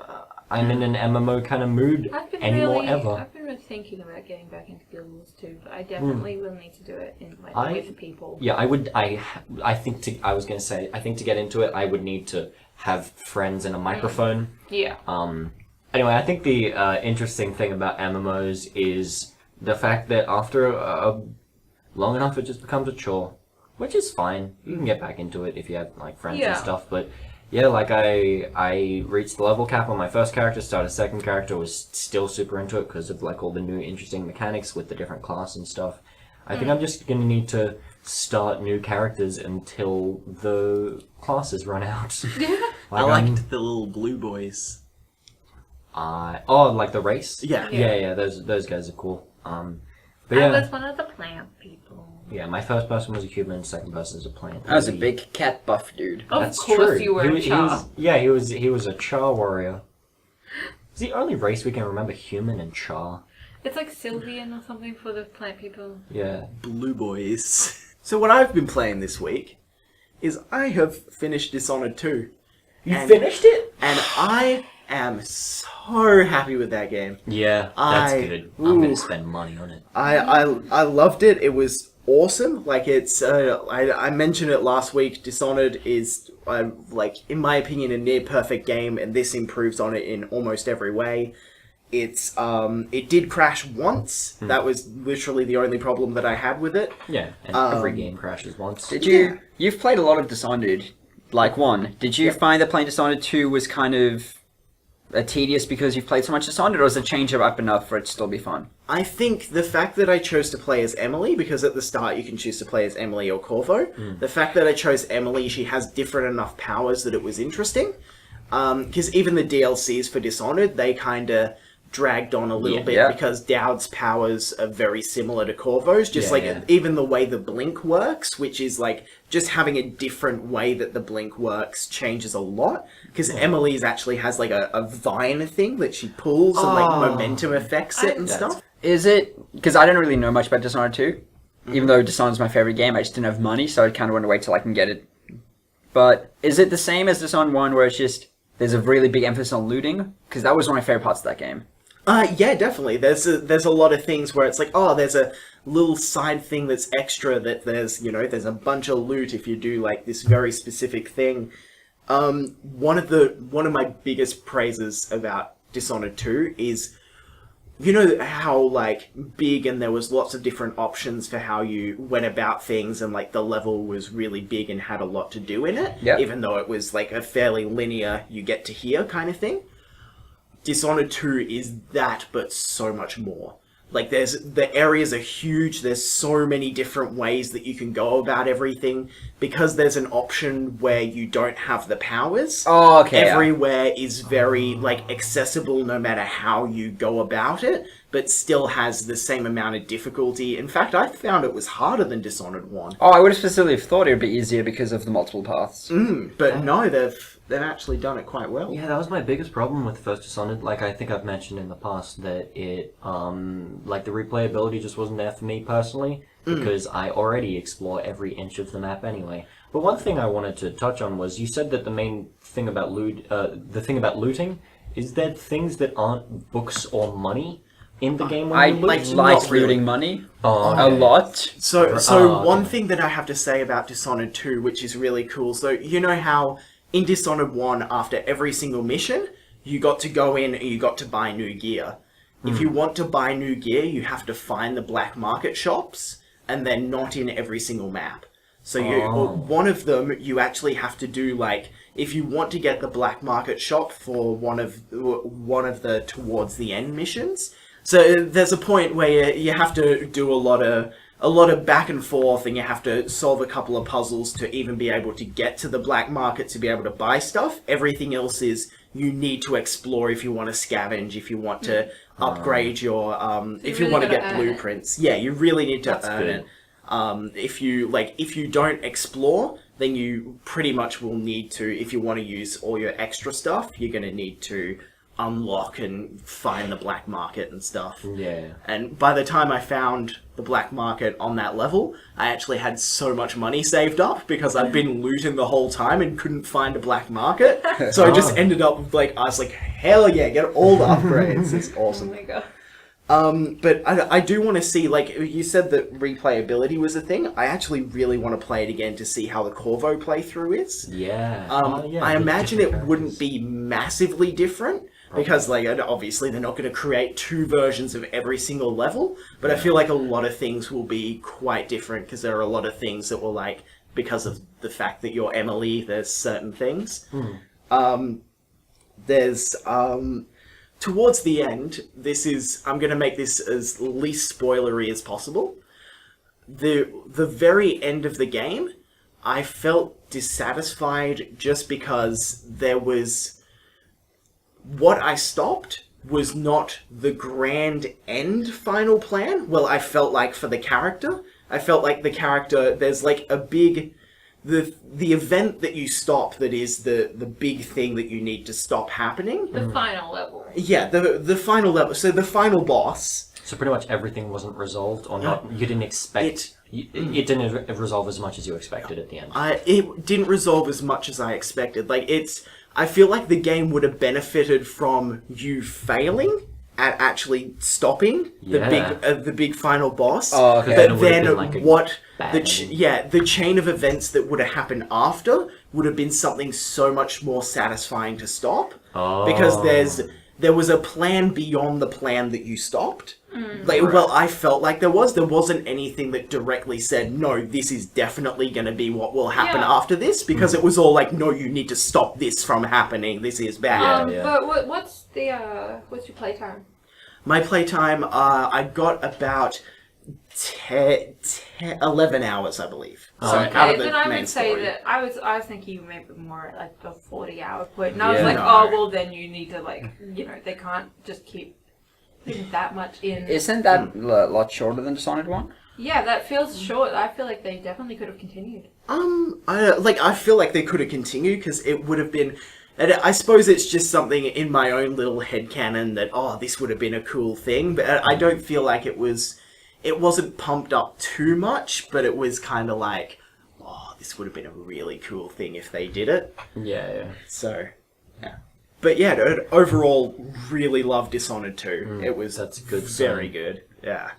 in an MMO kind of mood anymore ever. I've been really thinking about getting back into Guild Wars 2, but I definitely will need to do it with people. Yeah, I think to get into it, I would need to have friends and a microphone. Yeah. Anyway, I think the interesting thing about MMOs is the fact that after long enough, it just becomes a chore, which is fine. You can get back into it if you have like friends and stuff, but yeah, like I reached the level cap on my first character, started a second character, was still super into it because of like all the new interesting mechanics with the different class and stuff. I think I'm just going to need to start new characters until the classes run out. I liked the little blue boys. Like the race? Yeah. Yeah, those guys are cool. But I yeah. was one of the plant people. Yeah, my first person was a human, second person was a plant. I was a big cat buff dude. Of course you were a Char. He was a Char warrior. It's the only race we can remember human and Char. It's like Sylvian or something for the plant people. Yeah. Blue boys. So what I've been playing this week is I have finished Dishonored 2. You finished it? And I am so happy with that game. Yeah, that's good. I'm gonna spend money on it. I loved it. It was awesome. Like it's I mentioned it last week. Dishonored is like in my opinion a near perfect game, and this improves on it in almost every way. It's it did crash once. That was literally the only problem that I had with it. Yeah, and every game crashes once. Did you? You've played a lot of Dishonored, like 1. Did you find that playing Dishonored 2 was kind of tedious because you've played so much Dishonored, or does it change it up enough for it to still be fun? I think the fact that I chose to play as Emily, because at the start you can choose to play as Emily or Corvo, the fact that I chose Emily, she has different enough powers that it was interesting. Because even the DLCs for Dishonored, they kind of dragged on a little bit because Dowd's powers are very similar to Corvo's, just even the way the blink works, which is like just having a different way that the blink works changes a lot, because Emily's actually has like a vine thing that she pulls and like momentum affects it and stuff. Is it, because I don't really know much about Dishonored 2, even though Dishonored's my favorite game, I just didn't have money, so I kind of want to wait till I can get it. But is it the same as Dishonored 1 where it's just there's a really big emphasis on looting? Because that was one of my favorite parts of that game. Yeah, definitely. There's a lot of things where it's like, oh, there's a little side thing that's extra, that there's a bunch of loot if you do like this very specific thing. One of my biggest praises about Dishonored 2 is, you know how like big, and there was lots of different options for how you went about things, and like the level was really big and had a lot to do in it, even though it was like a fairly linear you get to here kind of thing. Dishonored 2 is that, but so much more. Like, the areas are huge, there's so many different ways that you can go about everything, because there's an option where you don't have the powers. Oh, okay. Everywhere is very, like, accessible no matter how you go about it, but still has the same amount of difficulty. In fact, I found it was harder than Dishonored 1. Oh, I would have specifically thought it would be easier because of the multiple paths. But no, they've actually done it quite well. Yeah, that was my biggest problem with the first Dishonored. Like, I think I've mentioned in the past that it, like, the replayability just wasn't there for me personally, because I already explore every inch of the map anyway. But one thing I wanted to touch on was, you said that the main thing about looting is that things that aren't books or money in the game when I you loot. like looting money a lot. So one thing that I have to say about Dishonored 2, which is really cool, so you know how in Dishonored 1, after every single mission, you got to go in and you got to buy new gear. If you want to buy new gear, you have to find the black market shops, and they're not in every single map. So one of them, you actually have to do, like, if you want to get the black market shop for one of the towards the end missions. So there's a point where you have to do a lot of back and forth, and you have to solve a couple of puzzles to even be able to get to the black market to be able to buy stuff. Everything else is you need to explore if you want to scavenge, if you want to upgrade your if you really want to gotta get earn it. blueprints. Yeah, you really need to earn good. it. If you don't explore, then you pretty much will need to, if you want to use all your extra stuff, you're going to need to unlock and find the black market and stuff. Yeah. And by the time I found the black market on that level, I actually had so much money saved up because I'd been looting the whole time and couldn't find a black market. So I just ended up with, like, I was like, hell yeah, get all the upgrades. It's Oh awesome. my god. But I do want to see, like, you said that replayability was a thing. I actually really want to play it again to see how the Corvo playthrough is. Yeah. I imagine it wouldn't be massively different because, like, obviously they're not going to create 2 versions of every single level, but I feel like a lot of things will be quite different because there are a lot of things that will, like, because of the fact that you're Emily, there's certain things. There's, towards the end, I'm going to make this as least spoilery as possible. The very end of the game, I felt dissatisfied just because there was... What I stopped was not the grand end final plan. Well, I felt like for the character. I felt like the character, there's like a big... The event that you stop that is the big thing that you need to stop happening. The final level. Yeah, the final level. So the final boss... So pretty much everything wasn't resolved, or not. You didn't expect... It didn't resolve as much as you expected at the end. It didn't resolve as much as I expected. Like, I feel like the game would have benefited from you failing at actually stopping the big final boss. Oh, okay. Then it But would have then been like a what bad the chain of events that would have happened after would have been something so much more satisfying to stop. Because there was a plan beyond the plan that you stopped. Well, I felt like there wasn't anything that directly said, no, this is definitely going to be what will happen after this, because it was all like, no, you need to stop this from happening, this is bad. But what's your playtime? My playtime, I got about 11 hours, I believe. So out of the Then I main would say story. that I was thinking maybe more at like the 40-hour point, and I was Yeah. like, No. oh well, then you need to, like, they can't just keep putting that much in. Isn't that a lot shorter than Dishonored 1? Yeah, that feels short. I feel like they definitely could have continued. I feel like they could have continued because it would have been. And I suppose it's just something in my own little headcanon that this would have been a cool thing, but I don't feel like it was. It wasn't pumped up too much, but it was kind of like, this would have been a really cool thing if they did it. Yeah. So, yeah. But yeah, dude, overall, really loved Dishonored 2. It was that's good very sign. good. Yeah.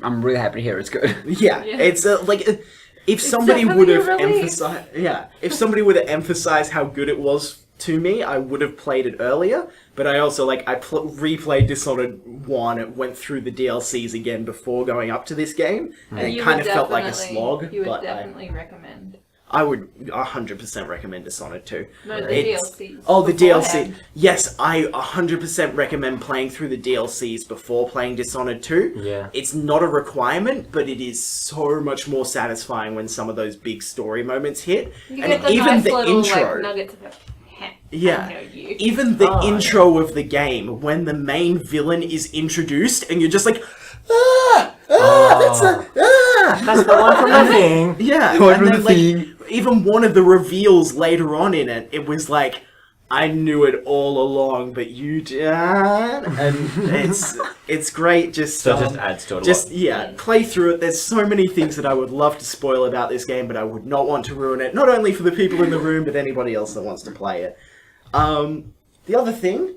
I'm really happy to hear it's good. Yeah, Yeah. it's like if somebody would definitely have a relief. emphasized, if somebody would have emphasized how good it was to me, I would have played it earlier. But I also replayed Dishonored 1 and went through the DLCs again before going up to this game, and it You kind would of felt like a definitely- slog. You would But definitely recommend. I would 100% recommend Dishonored 2. No, the DLCs. Oh, the DLC. beforehand. Yes, I 100% recommend playing through the DLCs before playing Dishonored 2. Yeah. It's not a requirement, but it is so much more satisfying when some of those big story moments hit. You And get the even nice the little, intro. like, nuggets of Yeah. I know you. Even the intro of the game, when the main villain is introduced, and you're just like, that's That's the one from the thing. Yeah, One and from then, the like, thing. even one of the reveals later on in it, it was like, I knew it all along, but you didn't. And it's great. Just adds to it a lot. play through it. There's so many things that I would love to spoil about this game, but I would not want to ruin it. Not only for the people in the room, but anybody else that wants to play it. The other thing,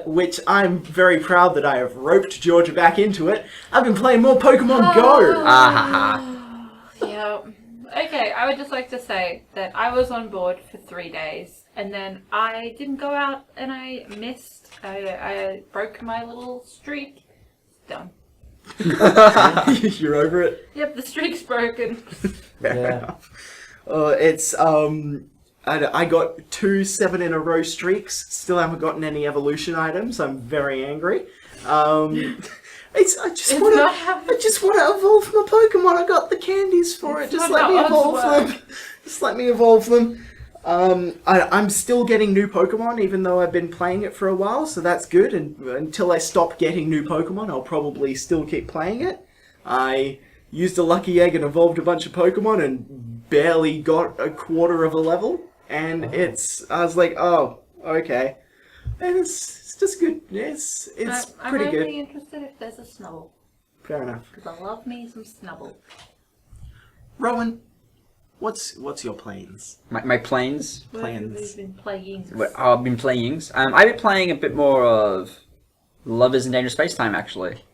which I'm very proud that I have roped Georgia back into it, I've been playing more Pokemon Go. Yeah. Okay, I would just like to say that I was on board for 3 days, and then I didn't go out and I missed. I broke my little streak. It's done. You're over it. Yep, the streak's broken. Yeah. It's I got 2 7 in a row streaks. Still haven't gotten any evolution items. I'm very angry. I just want to evolve my Pokemon. I got the candies for it. Just let me evolve them. Just let me evolve them. I'm still getting new Pokemon, even though I've been playing it for a while, so that's good. And until I stop getting new Pokemon, I'll probably still keep playing it. I used a lucky egg and evolved a bunch of Pokemon and barely got a quarter of a level. And I was like, oh, okay. And it's just good. It's pretty I'm good. only interested if there's a Snubble. Fair enough. Because I love me some Snubble. Rowan, what's your plans? My planes. What have you been playing? I've been playing. I've been playing a bit more of Lovers in Dangerous Space Time, actually.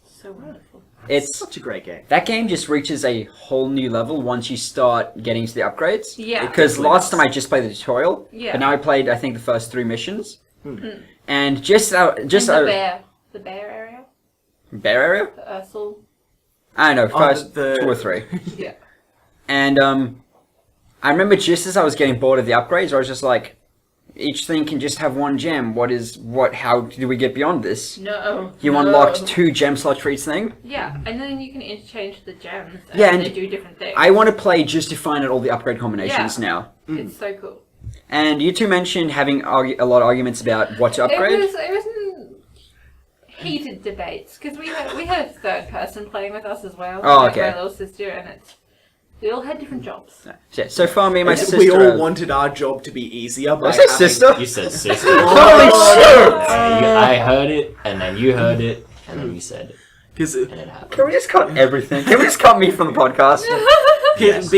So wonderful. It's Such a great game. that game just reaches a whole new level once you start getting to the upgrades. Yeah. Because Definitely last does. time I just played the tutorial. Yeah. But now I played, I think, the first 3 missions. Mm. And just And the bear area? bear area? The Ursel? I don't know, first the- 2 or 3. Yeah. And I remember just as I was getting bored of the upgrades, I was just like, each thing can just have 1 gem. How do we get beyond this? No. You unlocked 2 gem slots for each thing? Yeah, and then you can interchange the gems. And Yeah, and they do different things. I want to play just to find out all the upgrade combinations now. It's so cool. And you two mentioned having a lot of arguments about what to upgrade. It was in heated debates because we had a third person playing with us as well. Oh, like okay. My little sister, and we all had different jobs. So far, me and my sister. We all wanted our job to be easier. Did I say sister? You said sister. Holy shit! I heard it, and then you heard it, and then you said it, Because and it happened. Can we just cut everything? Can we just cut me from the podcast? Yes.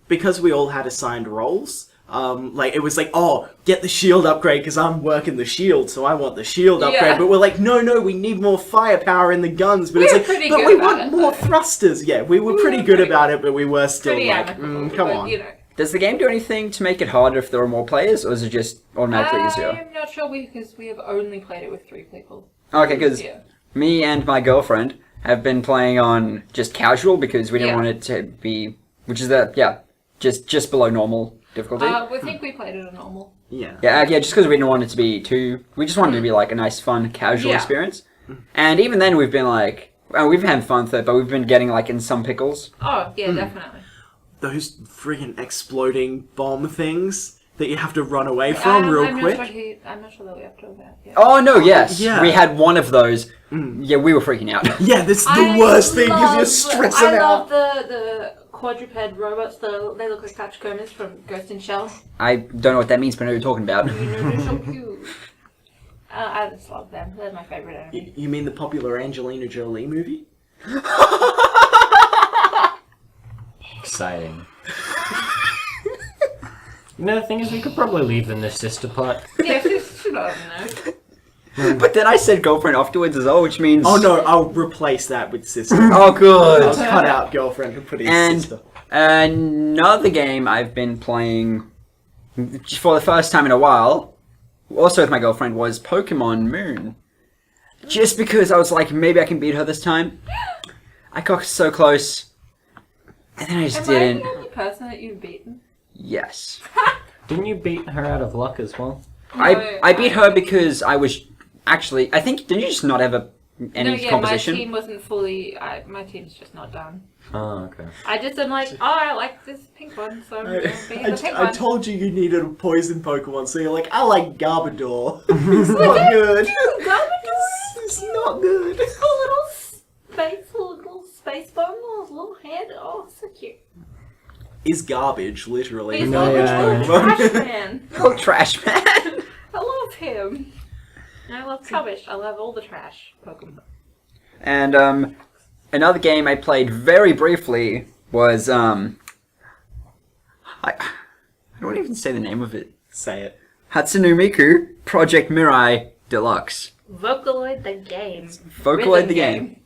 because we all had assigned roles. It was like, oh, get the shield upgrade because I'm working the shield, so I want the shield upgrade. Yeah. But we're like, no, we need more firepower in the guns. But We it's were like, pretty but good we about want it, more though. thrusters. Yeah, we were pretty good about it, but we were still Pretty like, amicable. come but, on. You know. Does the game do anything to make it harder if there are more players, or is it just automatically easier? I'm not sure because we have only played it with 3 people. Okay, because Yeah. me and my girlfriend have been playing on just casual because we didn't Yeah. want it to be, which is just below normal difficulty. We think we played it on normal. Yeah. Yeah, just because we didn't want it to be too. We just wanted it to be like a nice, fun, casual Yeah. experience. And even then, we've been like, well, we've had fun with it, but we've been getting like in some pickles. Oh, yeah, definitely. Those friggin' exploding bomb things that you have to run away from real I'm quick. I'm not sure that we have to do that yet. Oh no, yes, yeah. we had one of those. Yeah, we were freaking out. Yeah, this is the worst thing because you're stressing I out. love the quadruped robots. They look like Catchcombers from Ghost in Shell. I don't know what that means, but I know what you're talking about. You know, they're so cute. I just love them. They're my favorite enemy. You mean the popular Angelina Jolie movie? Exciting. The thing is, we could probably leave in the sister part. Yeah, she's not in there. But then I said girlfriend afterwards as well, which means. Oh no, I'll replace that with sister. Oh, I'll good. cut out girlfriend and put in And sister. another game I've been playing for the first time in a while, also with my girlfriend, was Pokemon Moon. Just because I was like, maybe I can beat her this time. I got so close, and then I just Am I didn't. the only person that you've beaten? Yes. Didn't you beat her out of luck as well? I beat her because I was actually. I think didn't you just not have any no, yeah, composition? my team wasn't fully. My team's just not done. Oh, okay. I just am like, oh, I like this pink one, so I'm going to be the pink one. I told you needed a poison Pokemon, so you're like, I like Garbodor. It's not good. It's not good. Little space bomb, little head. Oh, so cute. Is garbage, literally. He's No, a yeah, little yeah. trash man. Oh, trash man. I love him. I love rubbish. I love all the trash Pokemon. And another game I played very briefly was I don't even say the name of it. Say it. Hatsune Miku Project Mirai Deluxe. Vocaloid the game. Vocaloid Rhythm the game.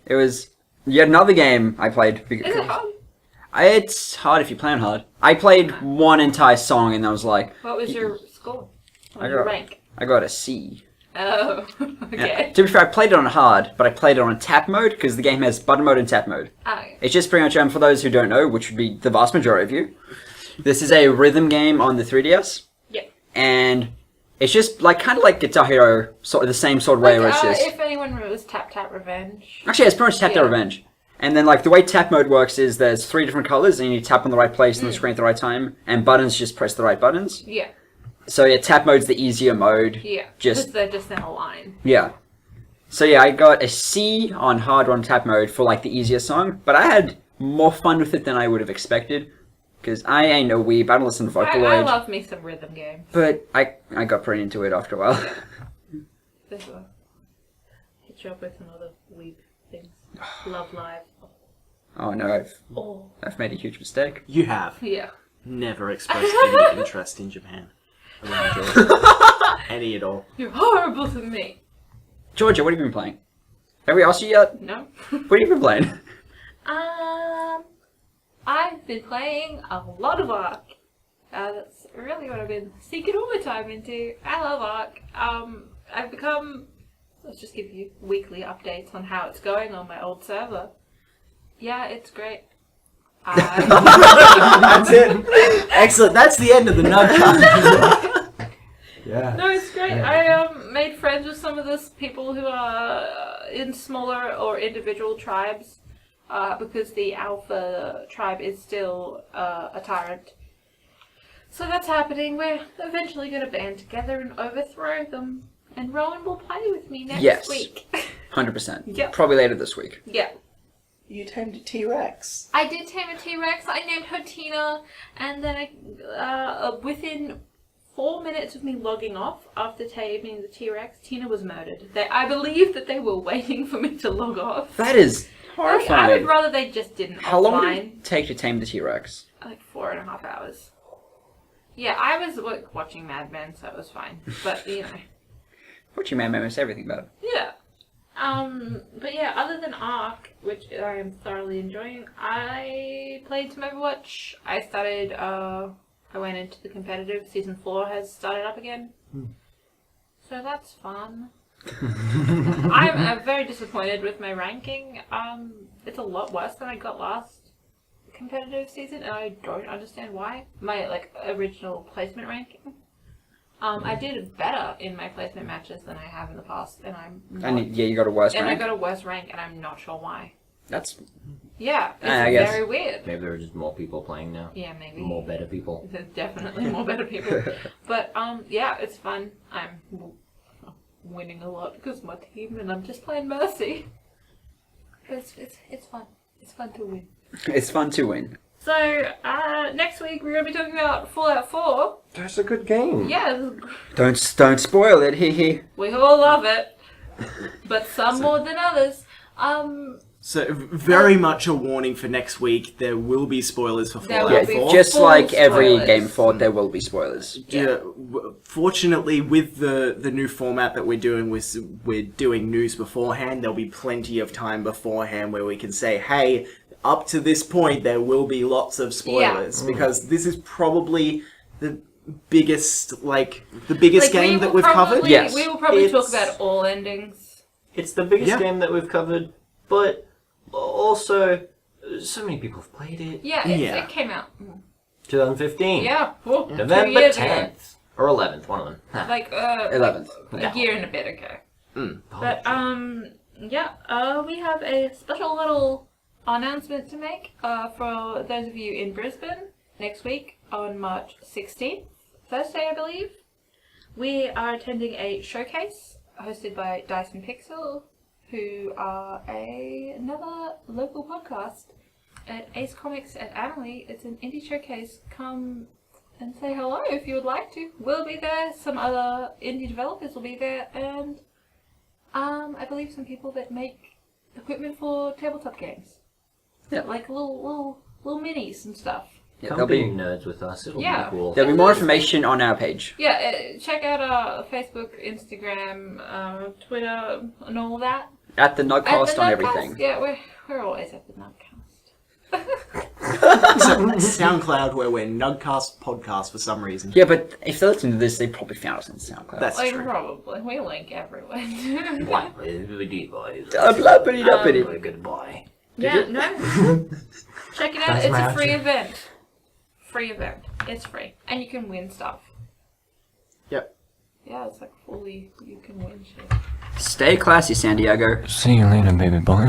It was yet another game I played. Is it hard? It's hard if you plan hard. I played one entire song and I was like, What was your score? What was I your got- rank? I got a C. Oh, Yeah. okay. To be fair, I played it on hard, but I played it on tap mode because the game has button mode and tap mode. Oh, It's just pretty much, for those who don't know, which would be the vast majority of you, this is a rhythm game on the 3DS. yeah. And it's just like kind of like Guitar Hero, sort of the same sort of way where it's just... If anyone was Tap Tap Revenge. Actually, it's pretty much Tap Yeah. Revenge. And then like the way tap mode works is there's 3 different colors and you tap on the right place on the screen at the right time, and buttons just press the right buttons. Yeah, So yeah, tap mode's the easier mode. yeah. Just- Because they're just in a line. Yeah. So yeah, I got a C on hard on tap mode for like the easier song, but I had more fun with it than I would have expected. Because I ain't no weeb, I don't listen to I Vocaloid. love me some rhythm games. But I got pretty into it after a while. This one. Hit you up with some other weeb things. Love Live. Oh no, Oh, I've made a huge mistake. You have yeah. never expressed any interest in Japan. Around Georgia. Any at all. You're horrible to me. Georgia, what have you been playing? Have we asked you yet? No. What have you been playing? I've been playing a lot of Ark. That's really what I've been sinking all my time into. I love Ark. I've become... Let's just give you weekly updates on how it's going on my old server. Yeah, it's great. That's it. Excellent. That's the end of the Nuggcast. Yeah. No, it's great. I made friends with some of those people who are in smaller or individual tribes because the alpha tribe is still a tyrant. So that's happening. We're eventually going to band together and overthrow them. And Rowan will play with me next week. 100%. Yep. Probably later this week. Yeah. You tamed a T-Rex. I did tame a T-Rex. I named her Tina. And then within 4 minutes of me logging off after taming the T-Rex, Tina was murdered. I believe that they were waiting for me to log off. That is I horrifying. would rather they just didn't How long did offline. it take to tame the T-Rex? Like 4.5 hours. Yeah, I was watching Mad Men, so it was fine. But, you know. Watching Man knows everything about it. Yeah. But yeah, other than Ark, which I am thoroughly enjoying, I played some Overwatch. I started, I went into the competitive. Season 4 has started up again. So that's fun. I'm very disappointed with my ranking. It's a lot worse than I got last competitive season, and I don't understand why. My, original placement ranking. I did better in my placement matches than I have in the past, and I'm not, And yeah, you got a worse and rank. I got a worse rank, and I'm not sure why. That's Yeah, it's I guess. very weird. Maybe there are just more people playing now. Yeah, maybe. More better people. There's definitely more better people. But, yeah, it's fun. I'm winning a lot because my team, and I'm just playing Mercy. But it's fun. It's fun to win. it's fun to win. So, next week we're going to be talking about Fallout 4. That's a good game. Yeah, Don't spoil it. Hee hee. we all love it. But some more than others. So, very much a warning for next week. There will be spoilers for There Fallout will Yeah, be 4. just full like every spoilers. game thought, there will be spoilers. Fortunately, with the new format that we're doing, we're doing news beforehand. There'll be plenty of time beforehand where we can say, hey, up to this point, there will be lots of spoilers. Because this is probably the biggest game that we've covered. Yes. We will probably talk It's- about all endings. It's the biggest Yeah. game that we've covered, but also so many people have played it. Yeah, Yeah. it came out. 2015. Yeah, well, 2 November years ago. 10th. Or 11th, one of them. Like, 11th. a year and a bit ago. Oh, But, yeah, we have a special little announcement to make for those of you in Brisbane next week on March 16th, Thursday, I believe. We are attending a showcase hosted by Dyson Pixel, who are another local podcast at Ace Comics at Annalee. It's an indie showcase. Come and say hello if you would like to. We'll be there. Some other indie developers will be there, and I believe some people that make equipment for tabletop games. Yeah. Like little minis and stuff. Yeah, Come there'll be be nerds with us. It'll Yeah. be cool. there'll be more information on our page. Yeah, check out our Facebook, Instagram, Twitter, and all that. At the At Nuggcast the on Nuggcast, everything. Yeah, we're always at the Nuggcast. Except SoundCloud, where we're Nuggcast Podcast for some reason. Yeah, but if they listen to this, they probably found us on SoundCloud. That's Like, true. probably. We link everywhere. Goodbye. Yeah, no. Check it out. That's It's my a free outro. event. Free event. It's free. And you can win stuff. Yep. Yeah, it's like fully, you can win shit. Stay classy, San Diego. See you later, baby boy.